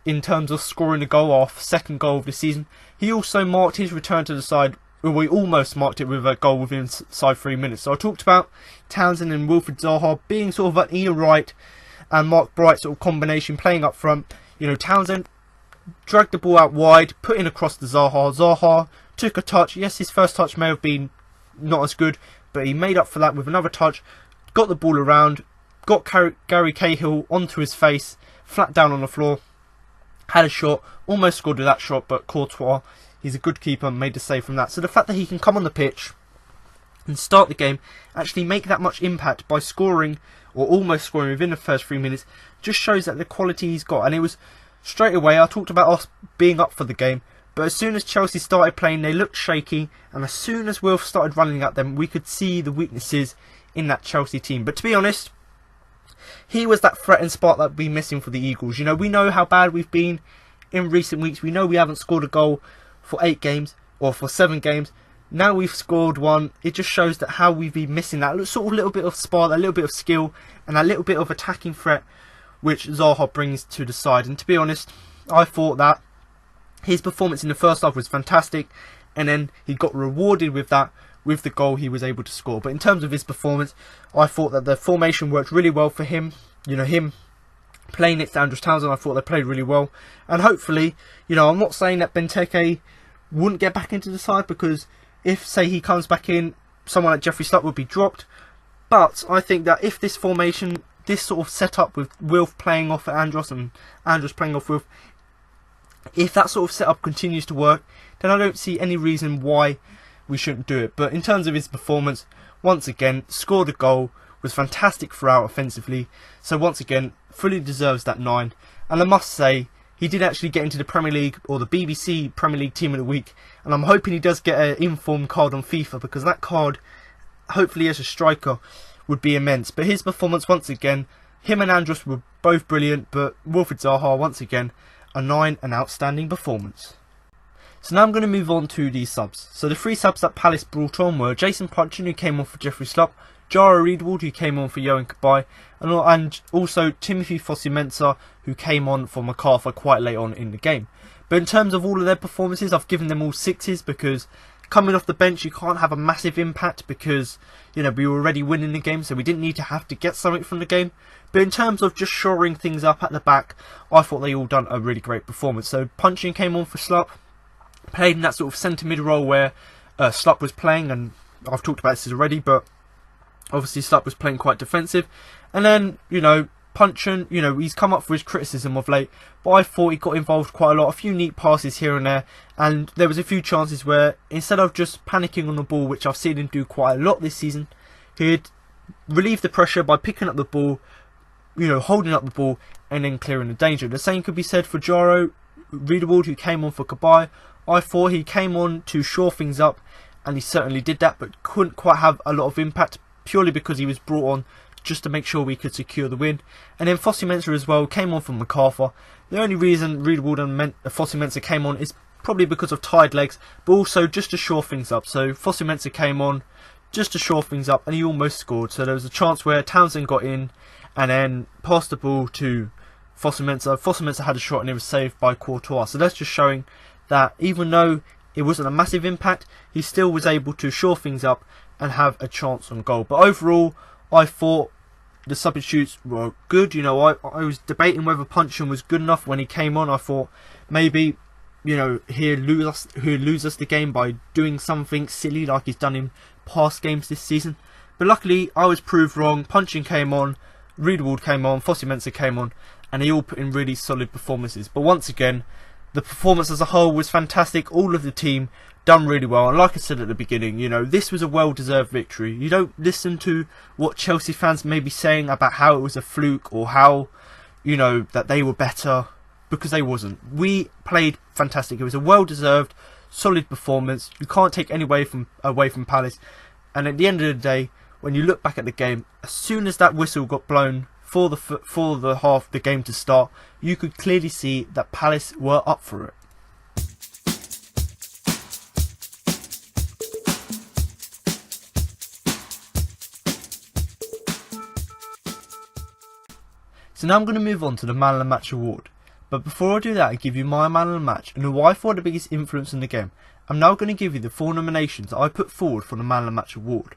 in terms of scoring a goal off, second goal of the season, he also marked his return to the side. Well, we almost marked it with a goal within inside 3 minutes. So I talked about Townsend and Wilfried Zaha being sort of an Ian Wright and Mark Bright sort of combination playing up front. You know, Townsend dragged the ball out wide, put in across to Zaha. Zaha took a touch. Yes, his first touch may have been not as good, but he made up for that with another touch. Got the ball around, got Gary Cahill onto his face, flat down on the floor. Had a shot, almost scored with that shot, but Courtois, he's a good keeper, made the save from that. So the fact that he can come on the pitch and start the game, actually make that much impact by scoring, or almost scoring within the first 3 minutes, just shows that the quality he's got. And it was straight away, I talked about us being up for the game, but as soon as Chelsea started playing, they looked shaky, and as soon as Wilf started running at them, we could see the weaknesses in that Chelsea team. But to be honest, he was that threat and spark that we've been missing for the Eagles. You know, we know how bad we've been in recent weeks. We know we haven't scored a goal for 8 games, or for 7 games. Now we've scored one. It just shows that how we've been missing that sort of little bit of spark, a little bit of skill, and a little bit of attacking threat, which Zaha brings to the side. And to be honest, I thought that his performance in the first half was fantastic, and then he got rewarded with that, with the goal he was able to score. But in terms of his performance, I thought that the formation worked really well for him. You know, him playing next to Andros Townsend, I thought they played really well. And hopefully, you know, I'm not saying that Benteke wouldn't get back into the side, because if, say, he comes back in, someone like Jeffrey Slutt would be dropped. But I think that if this formation, this sort of setup with Wilf playing off at Andros and Andros playing off Wilf, if that sort of setup continues to work, then I don't see any reason why we shouldn't do it. But in terms of his performance, once again, scored a goal, was fantastic throughout offensively. So once again, fully deserves that 9. And I must say, he did actually get into the Premier League, or the BBC Premier League Team of the Week. And I'm hoping he does get an informed card on FIFA, because that card, hopefully as a striker, would be immense. But his performance, once again, him and Andros were both brilliant, but Wilfried Zaha, once again, a 9, an outstanding performance. So now I'm going to move on to the subs. So the 3 subs that Palace brought on were Jason Puncheon, who came on for Jeffrey Slutt, Jaro Riedewald, who came on for Yohan Cabaye, and also Timothy Fosu-Mensah, who came on for MacArthur quite late on in the game. But in terms of all of their performances, I've given them all 6s, because coming off the bench, you can't have a massive impact, because, you know, we were already winning the game, so we didn't need to have to get something from the game. But in terms of just shoring things up at the back, I thought they all done a really great performance. So Puncheon came on for Slutt, played in that sort of centre mid role where Slutt was playing, and I've talked about this already, but obviously Slutt was playing quite defensive. And then, you know, Puncheon, you know, he's come up for his criticism of late, but I thought he got involved quite a lot, a few neat passes here and there, and there was a few chances where, instead of just panicking on the ball, which I've seen him do quite a lot this season, he'd relieve the pressure by picking up the ball, you know, holding up the ball, and then clearing the danger. The same could be said for Jaro Riedewald, who came on for Cabaye. I thought he came on to shore things up, and he certainly did that, but couldn't quite have a lot of impact, purely because he was brought on just to make sure we could secure the win. And then Fosu-Mensah as well came on from MacArthur. The only reason Riedewald and Fosu-Mensah came on is probably because of tired legs, but also just to shore things up. So Fosu-Mensah came on just to shore things up, and he almost scored. So there was a chance where Townsend got in and then passed the ball to Fosu-Mensah. Fosu-Mensah had a shot and it was saved by Courtois. So that's just showing that even though it wasn't a massive impact, he still was able to shore things up and have a chance on goal. But overall, I thought the substitutes were good. You know, I was debating whether Puncheon was good enough when he came on. I thought maybe, you know, he'll lose us the game by doing something silly like he's done in past games this season. But luckily, I was proved wrong. Puncheon came on, Riedewald came on, Fosu-Mensah came on, and they all put in really solid performances. But once again, The performance as a whole was fantastic. All of the team done really well. And like I said at the beginning, this was a well-deserved victory. You don't listen to what Chelsea fans may be saying about how it was a fluke or how, that they were better, because they wasn't. We played fantastic. It was a well-deserved, solid performance. You can't take any away from Palace. And at the end of the day, when you look back at the game, as soon as that whistle got blown for the game to start, you could clearly see that Palace were up for it. So now I'm going to move on to the Man of the Match award. But before I do that, I give you my Man of the Match and who I thought the biggest influence in the game. I'm now going to give you the 4 nominations that I put forward for the Man of the Match award.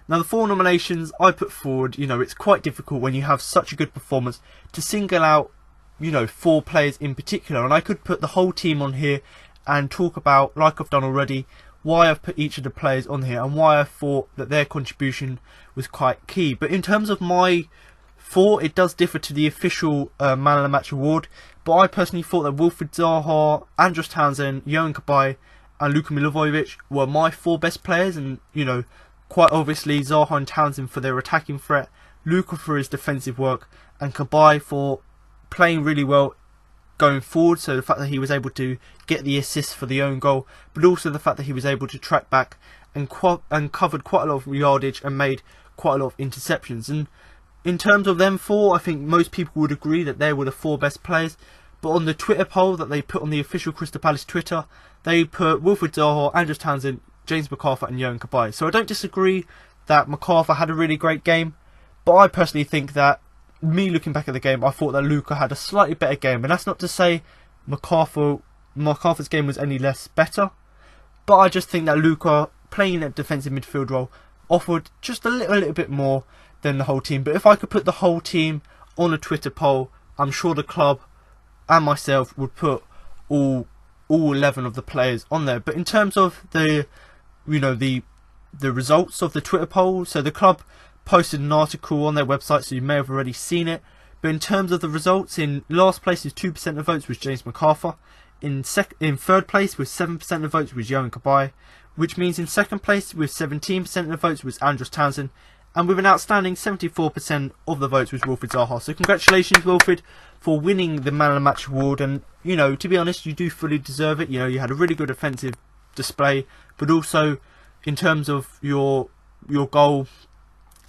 Now the 4 nominations I put forward, it's quite difficult when you have such a good performance to single out, 4 players in particular. And I could put the whole team on here and talk about, like I've done already, why I've put each of the players on here and why I thought that their contribution was quite key. But in terms of my 4, it does differ to the official Man of the Match award. But I personally thought that Wilfried Zaha, Andros Townsend, Johan Cabaye and Luka Milivojevic were my 4 best players. And, quite obviously Zaha and Townsend for their attacking threat, Luka for his defensive work, and Cabaye for playing really well going forward. So the fact that he was able to get the assist for the own goal, but also the fact that he was able to track back and covered quite a lot of yardage and made quite a lot of interceptions. And in terms of them 4, I think most people would agree that they were the 4 best players. But on the Twitter poll that they put on the official Crystal Palace Twitter, they put Wilfried Zaha, Andros Townsend, James McArthur and Johan Cabaye. So I don't disagree that McArthur had a really great game, but I personally think that, me looking back at the game, I thought that Luka had a slightly better game. And that's not to say McArthur's game was any less better, but I just think that Luka, playing a defensive midfield role, offered just a little bit more than the whole team. But if I could put the whole team on a Twitter poll, I'm sure the club and myself would put all 11 of the players on there. But in terms of the results of the Twitter poll, so the club posted an article on their website, so you may have already seen it. But in terms of the results, in last place with 2% of votes was James McArthur. In third place with 7% of votes was Johan Cabaye, which means in second place with 17% of votes was Andros Townsend, and with an outstanding 74% of the votes was Wilfried Zaha. So congratulations, Wilfried, for winning the Man of the Match award. And, to be honest, you do fully deserve it. You had a really good offensive display, but also in terms of your goal,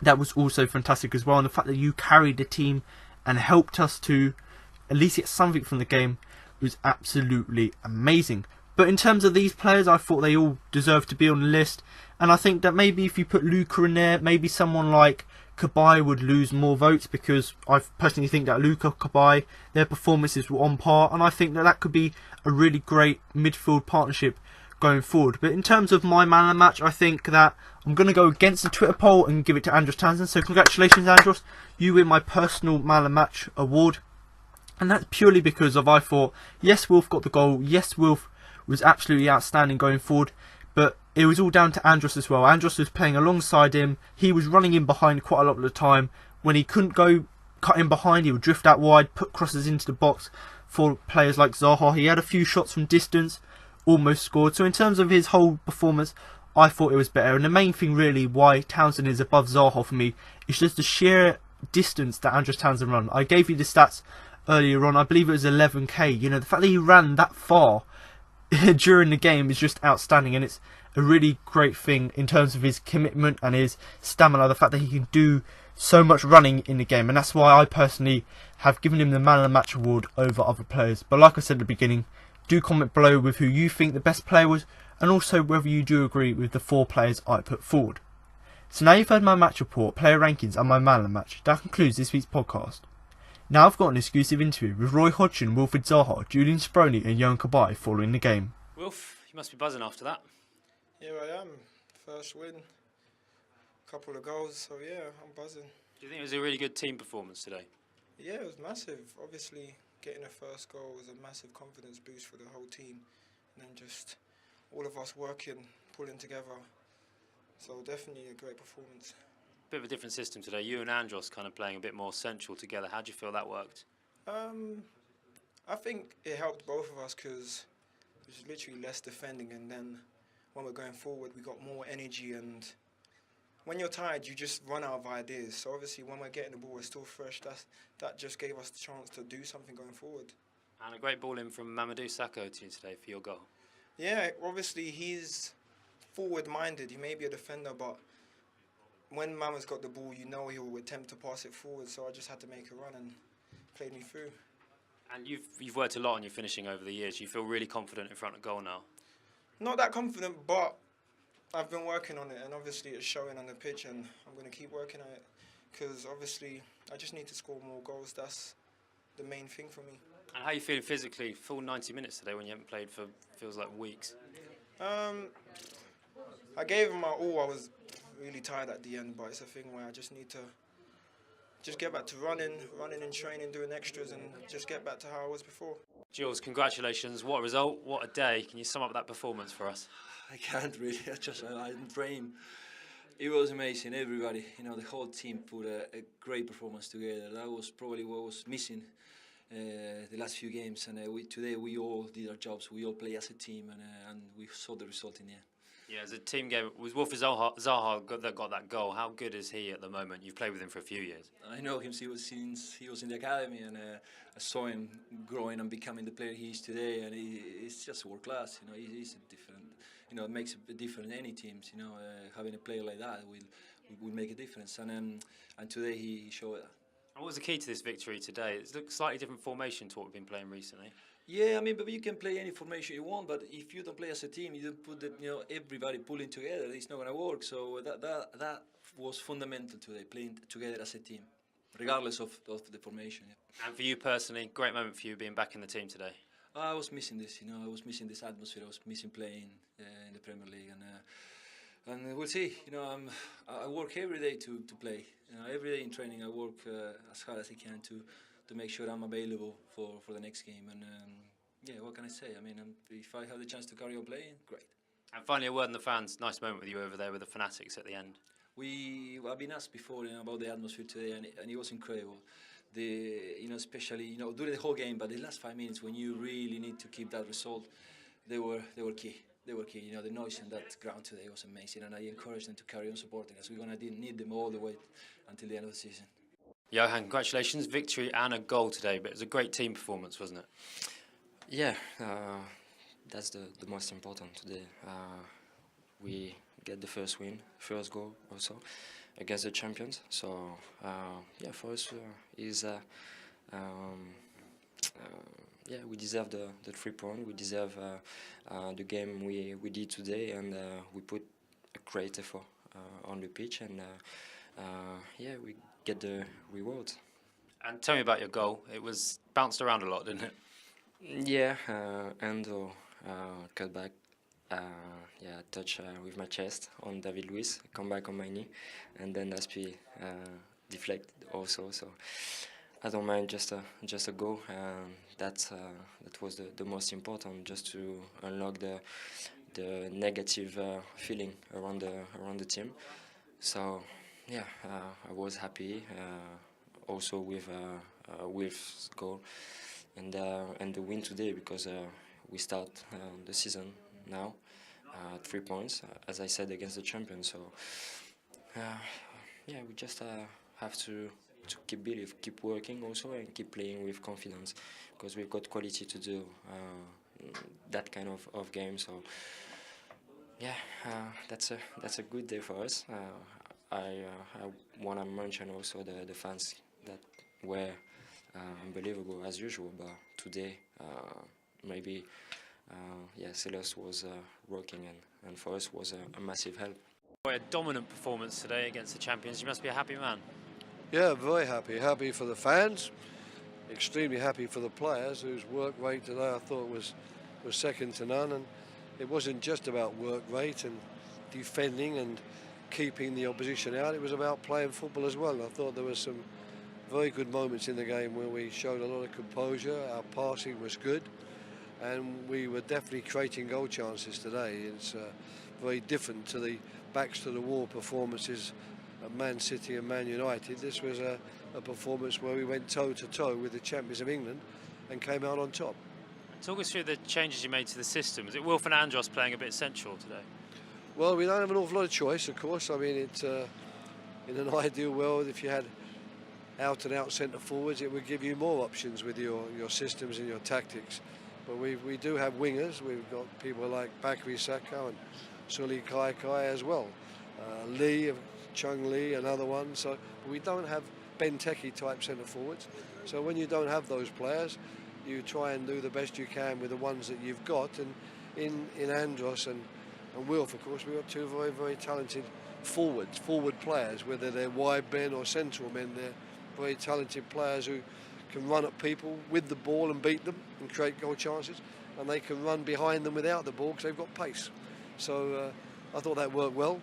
that was also fantastic as well. And the fact that you carried the team and helped us to at least get something from the game was absolutely amazing. But in terms of these players, I thought they all deserved to be on the list. And I think that maybe if you put Luka in there, maybe someone like Cabaye would lose more votes, because I personally think that Luka, Cabaye, their performances were on par. And I think that could be a really great midfield partnership going forward. But in terms of my Man of the Match, I think that I'm going to go against the Twitter poll and give it to Andros Townsend. So congratulations, Andros. You win my personal Man of the Match award. And that's purely because I thought, yes, Wilf got the goal. Yes, Wilf was absolutely outstanding going forward. But it was all down to Andros as well. Andros was playing alongside him. He was running in behind quite a lot of the time. When he couldn't go cut in behind, he would drift out wide, put crosses into the box for players like Zaha. He had a few shots from distance, almost scored. So in terms of his whole performance, I thought it was better. And the main thing really why Townsend is above Zaha for me is just the sheer distance that Andros Townsend ran. I gave you the stats earlier on. I believe it was 11k. The fact that he ran that far during the game is just outstanding, and it's a really great thing in terms of his commitment and his stamina, the fact that he can do so much running in the game. And that's why I personally have given him the Man of the Match award over other players. But like I said at the beginning, do comment below with who you think the best player was, and also whether you do agree with the 4 players I put forward. So now you've heard my match report, player rankings and my Man of the Match. That concludes this week's podcast. Now I've got an exclusive interview with Roy Hodgson, Wilfried Zaha, Julian Sproni and Johan Cabaye following the game. Wilf, you must be buzzing after that. Yeah, I am. First win, couple of goals, so yeah, I'm buzzing. Do you think it was a really good team performance today? Yeah, it was massive. Obviously, getting a first goal was a massive confidence boost for the whole team. And then just all of us working, pulling together. So definitely a great performance. Bit of a different system today. You and Andros kind of playing a bit more central together. How do you feel that worked? I think it helped both of us because there's literally less defending, and then when we're going forward, we got more energy. And when you're tired, you just run out of ideas. So obviously, when we're getting the ball, we're still fresh. That just gave us the chance to do something going forward. And a great ball in from Mamadou Sakho to you today for your goal. Yeah, obviously he's forward-minded. He may be a defender, but when Mama's got the ball, you know he will attempt to pass it forward. So I just had to make a run and played me through. And you've worked a lot on your finishing over the years. You feel really confident in front of goal now. Not that confident, but I've been working on it, and obviously it's showing on the pitch, and I'm going to keep working on it because obviously I just need to score more goals. That's the main thing for me. And how are you feeling physically? Full 90 minutes today when you haven't played for feels like weeks. I gave him my all. I was really tired at the end, but it's a thing where I just need to just get back to running in training, doing extras, and just get back to how I was before. Jules, congratulations. What a result, what a day. Can you sum up that performance for us? I can't really. I didn't train. It was amazing. Everybody, the whole team put a great performance together. That was probably what was missing the last few games. And today we all did our jobs. We all played as a team, and we saw the result in the end. Yeah, as a team game, was Wilfried Zaha that got that goal? How good is he at the moment? You've played with him for a few years. I know him since he was in the academy, and I saw him growing and becoming the player he is today. And he's just world class. He's a different. It makes a difference in any teams. Having a player like that will make a difference. And today he showed that. And what was the key to this victory today? It's a slightly different formation to what we've been playing recently. Yeah, but you can play any formation you want, but if you don't play as a team, you don't put everybody pulling together, it's not going to work. So that was fundamental today, playing together as a team, regardless of the formation. Yeah. And for you personally, great moment for you being back in the team today. I was missing this, I was missing this atmosphere. I was missing playing in the Premier League, and we'll see. I work every day to play. Every day in training, I work as hard as I can to make sure I'm available for the next game. And yeah, what can I say? If I have the chance to carry on playing, great. And finally, a word on the fans. Nice moment with you over there with the fanatics at the end. I've been asked before about the atmosphere today, and it was incredible. Especially during the whole game, but the last 5 minutes when you really need to keep that result, they were key. They were key. The noise in that ground today was amazing, and I encourage them to carry on supporting us. We're gonna need them all the way until the end of the season. Johan, congratulations, victory and a goal today, but it was a great team performance, wasn't it? Yeah, that's the most important today. We get the first goal also against the champions. So yeah, for us we deserve the 3 points. We deserve the game we did today, and we put a great effort on the pitch, and yeah, we get the reward. And tell me about your goal. It was bounced around a lot, didn't it? Yeah, Endo cut back. Touch with my chest on David Luiz, come back on my knee, and then Aspi deflect also. So I don't mind just a goal. That was the most important, just to unlock the negative feeling around the team. So yeah, I was happy also with Wilf's goal and the win today, because we start the season now 3 points, as I said, against the champions. So yeah, we just have to keep believe, keep working also, and keep playing with confidence, because we've got quality to do that kind of game. So yeah, that's a good day for us. I want to mention also the fans that were unbelievable as usual, but today maybe Selhurst was working, and for us was a massive help. A dominant performance today against the champions. You must be a happy man. Yeah, very happy. Happy for the fans, extremely happy for the players, whose work rate today I thought was second to none. And it wasn't just about work rate and defending and keeping the opposition out. It was about playing football as well. I thought there were some very good moments in the game where we showed a lot of composure. Our passing was good, and we were definitely creating goal chances today. It's very different to the backs to the wall performances at Man City and Man United. This was a performance where we went toe to toe with the champions of England, and came out on top. Talk us through the changes you made to the system. Is it Wilf and Andros playing a bit central today? Well, we don't have an awful lot of choice, of course. I mean, it's in an ideal world, if you had out-and-out centre forwards, it would give you more options with your systems and your tactics. But we do have wingers. We've got people like Bakary Saka and Suli Kai as well. Lee, Chung Lee, another one. So we don't have Benteke type centre forwards. So when you don't have those players, you try and do the best you can with the ones that you've got. And in Andros and Wilf, of course, we've got two very, very talented forward players, whether they're wide men or central men. They're very talented players who can run at people with the ball and beat them and create goal chances, and they can run behind them without the ball because they've got pace. So I thought that worked well,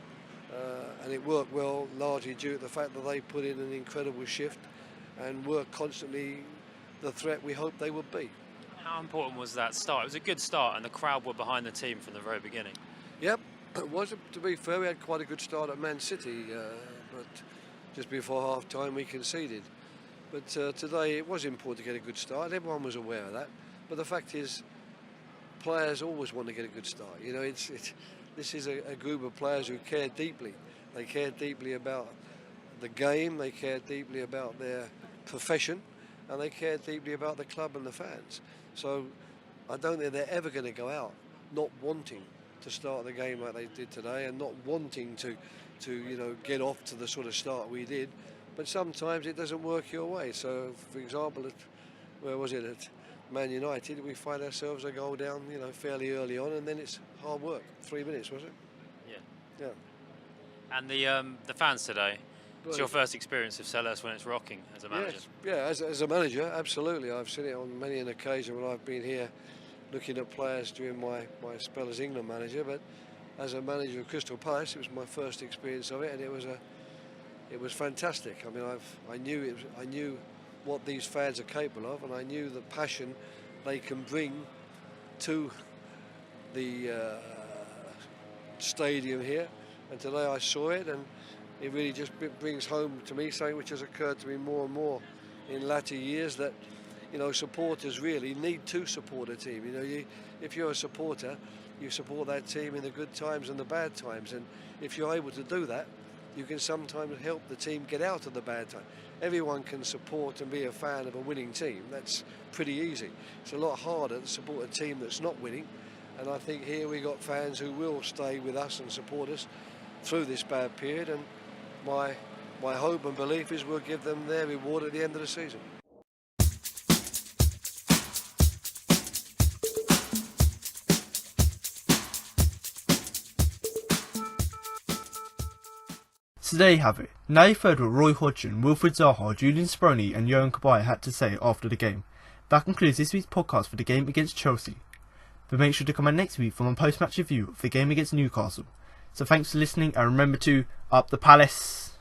and it worked well largely due to the fact that they put in an incredible shift and were constantly the threat we hoped they would be. How important was that start? It was a good start, and the crowd were behind the team from the very beginning. Yep, it was. To be fair, we had quite a good start at Man City, but just before half-time we conceded. But today it was important to get a good start. Everyone was aware of that. But the fact is, players always want to get a good start. You know, this is a group of players who care deeply. They care deeply about the game. They care deeply about their profession. And they care deeply about the club and the fans. So I don't think they're ever going to go out not wanting to start the game like they did today, and not wanting to get off to the sort of start we did. But sometimes it doesn't work your way. So, for example, at Man United, we find ourselves a goal down, fairly early on, and then it's hard work. 3 minutes, was it? Yeah. And the fans today. It's your first experience of Selhurst when it's rocking as a manager. Yes. Yeah, as a manager, absolutely. I've seen it on many an occasion when I've been here looking at players during my spell as England manager. But as a manager of Crystal Palace, it was my first experience of it, and it was fantastic. I mean, I knew what these fans are capable of, and I knew the passion they can bring to the stadium here. And today I saw it, and it really just brings home to me something which has occurred to me more and more in latter years, that supporters really need to support a team. If you're a supporter, you support that team in the good times and the bad times, and if you're able to do that, you can sometimes help the team get out of the bad time. Everyone can support and be a fan of a winning team. That's pretty easy. It's a lot harder to support a team that's not winning, and I think here we got fans who will stay with us and support us through this bad period, and my hope and belief is we'll give them their reward at the end of the season. So there you have it. Now you've heard what Roy Hodgson, Wilfried Zaha, Julian Speroni and Johan Kabay had to say after the game. That concludes this week's podcast for the game against Chelsea. But make sure to come back next week for my post-match review of the game against Newcastle. So thanks for listening, and remember to up the Palace.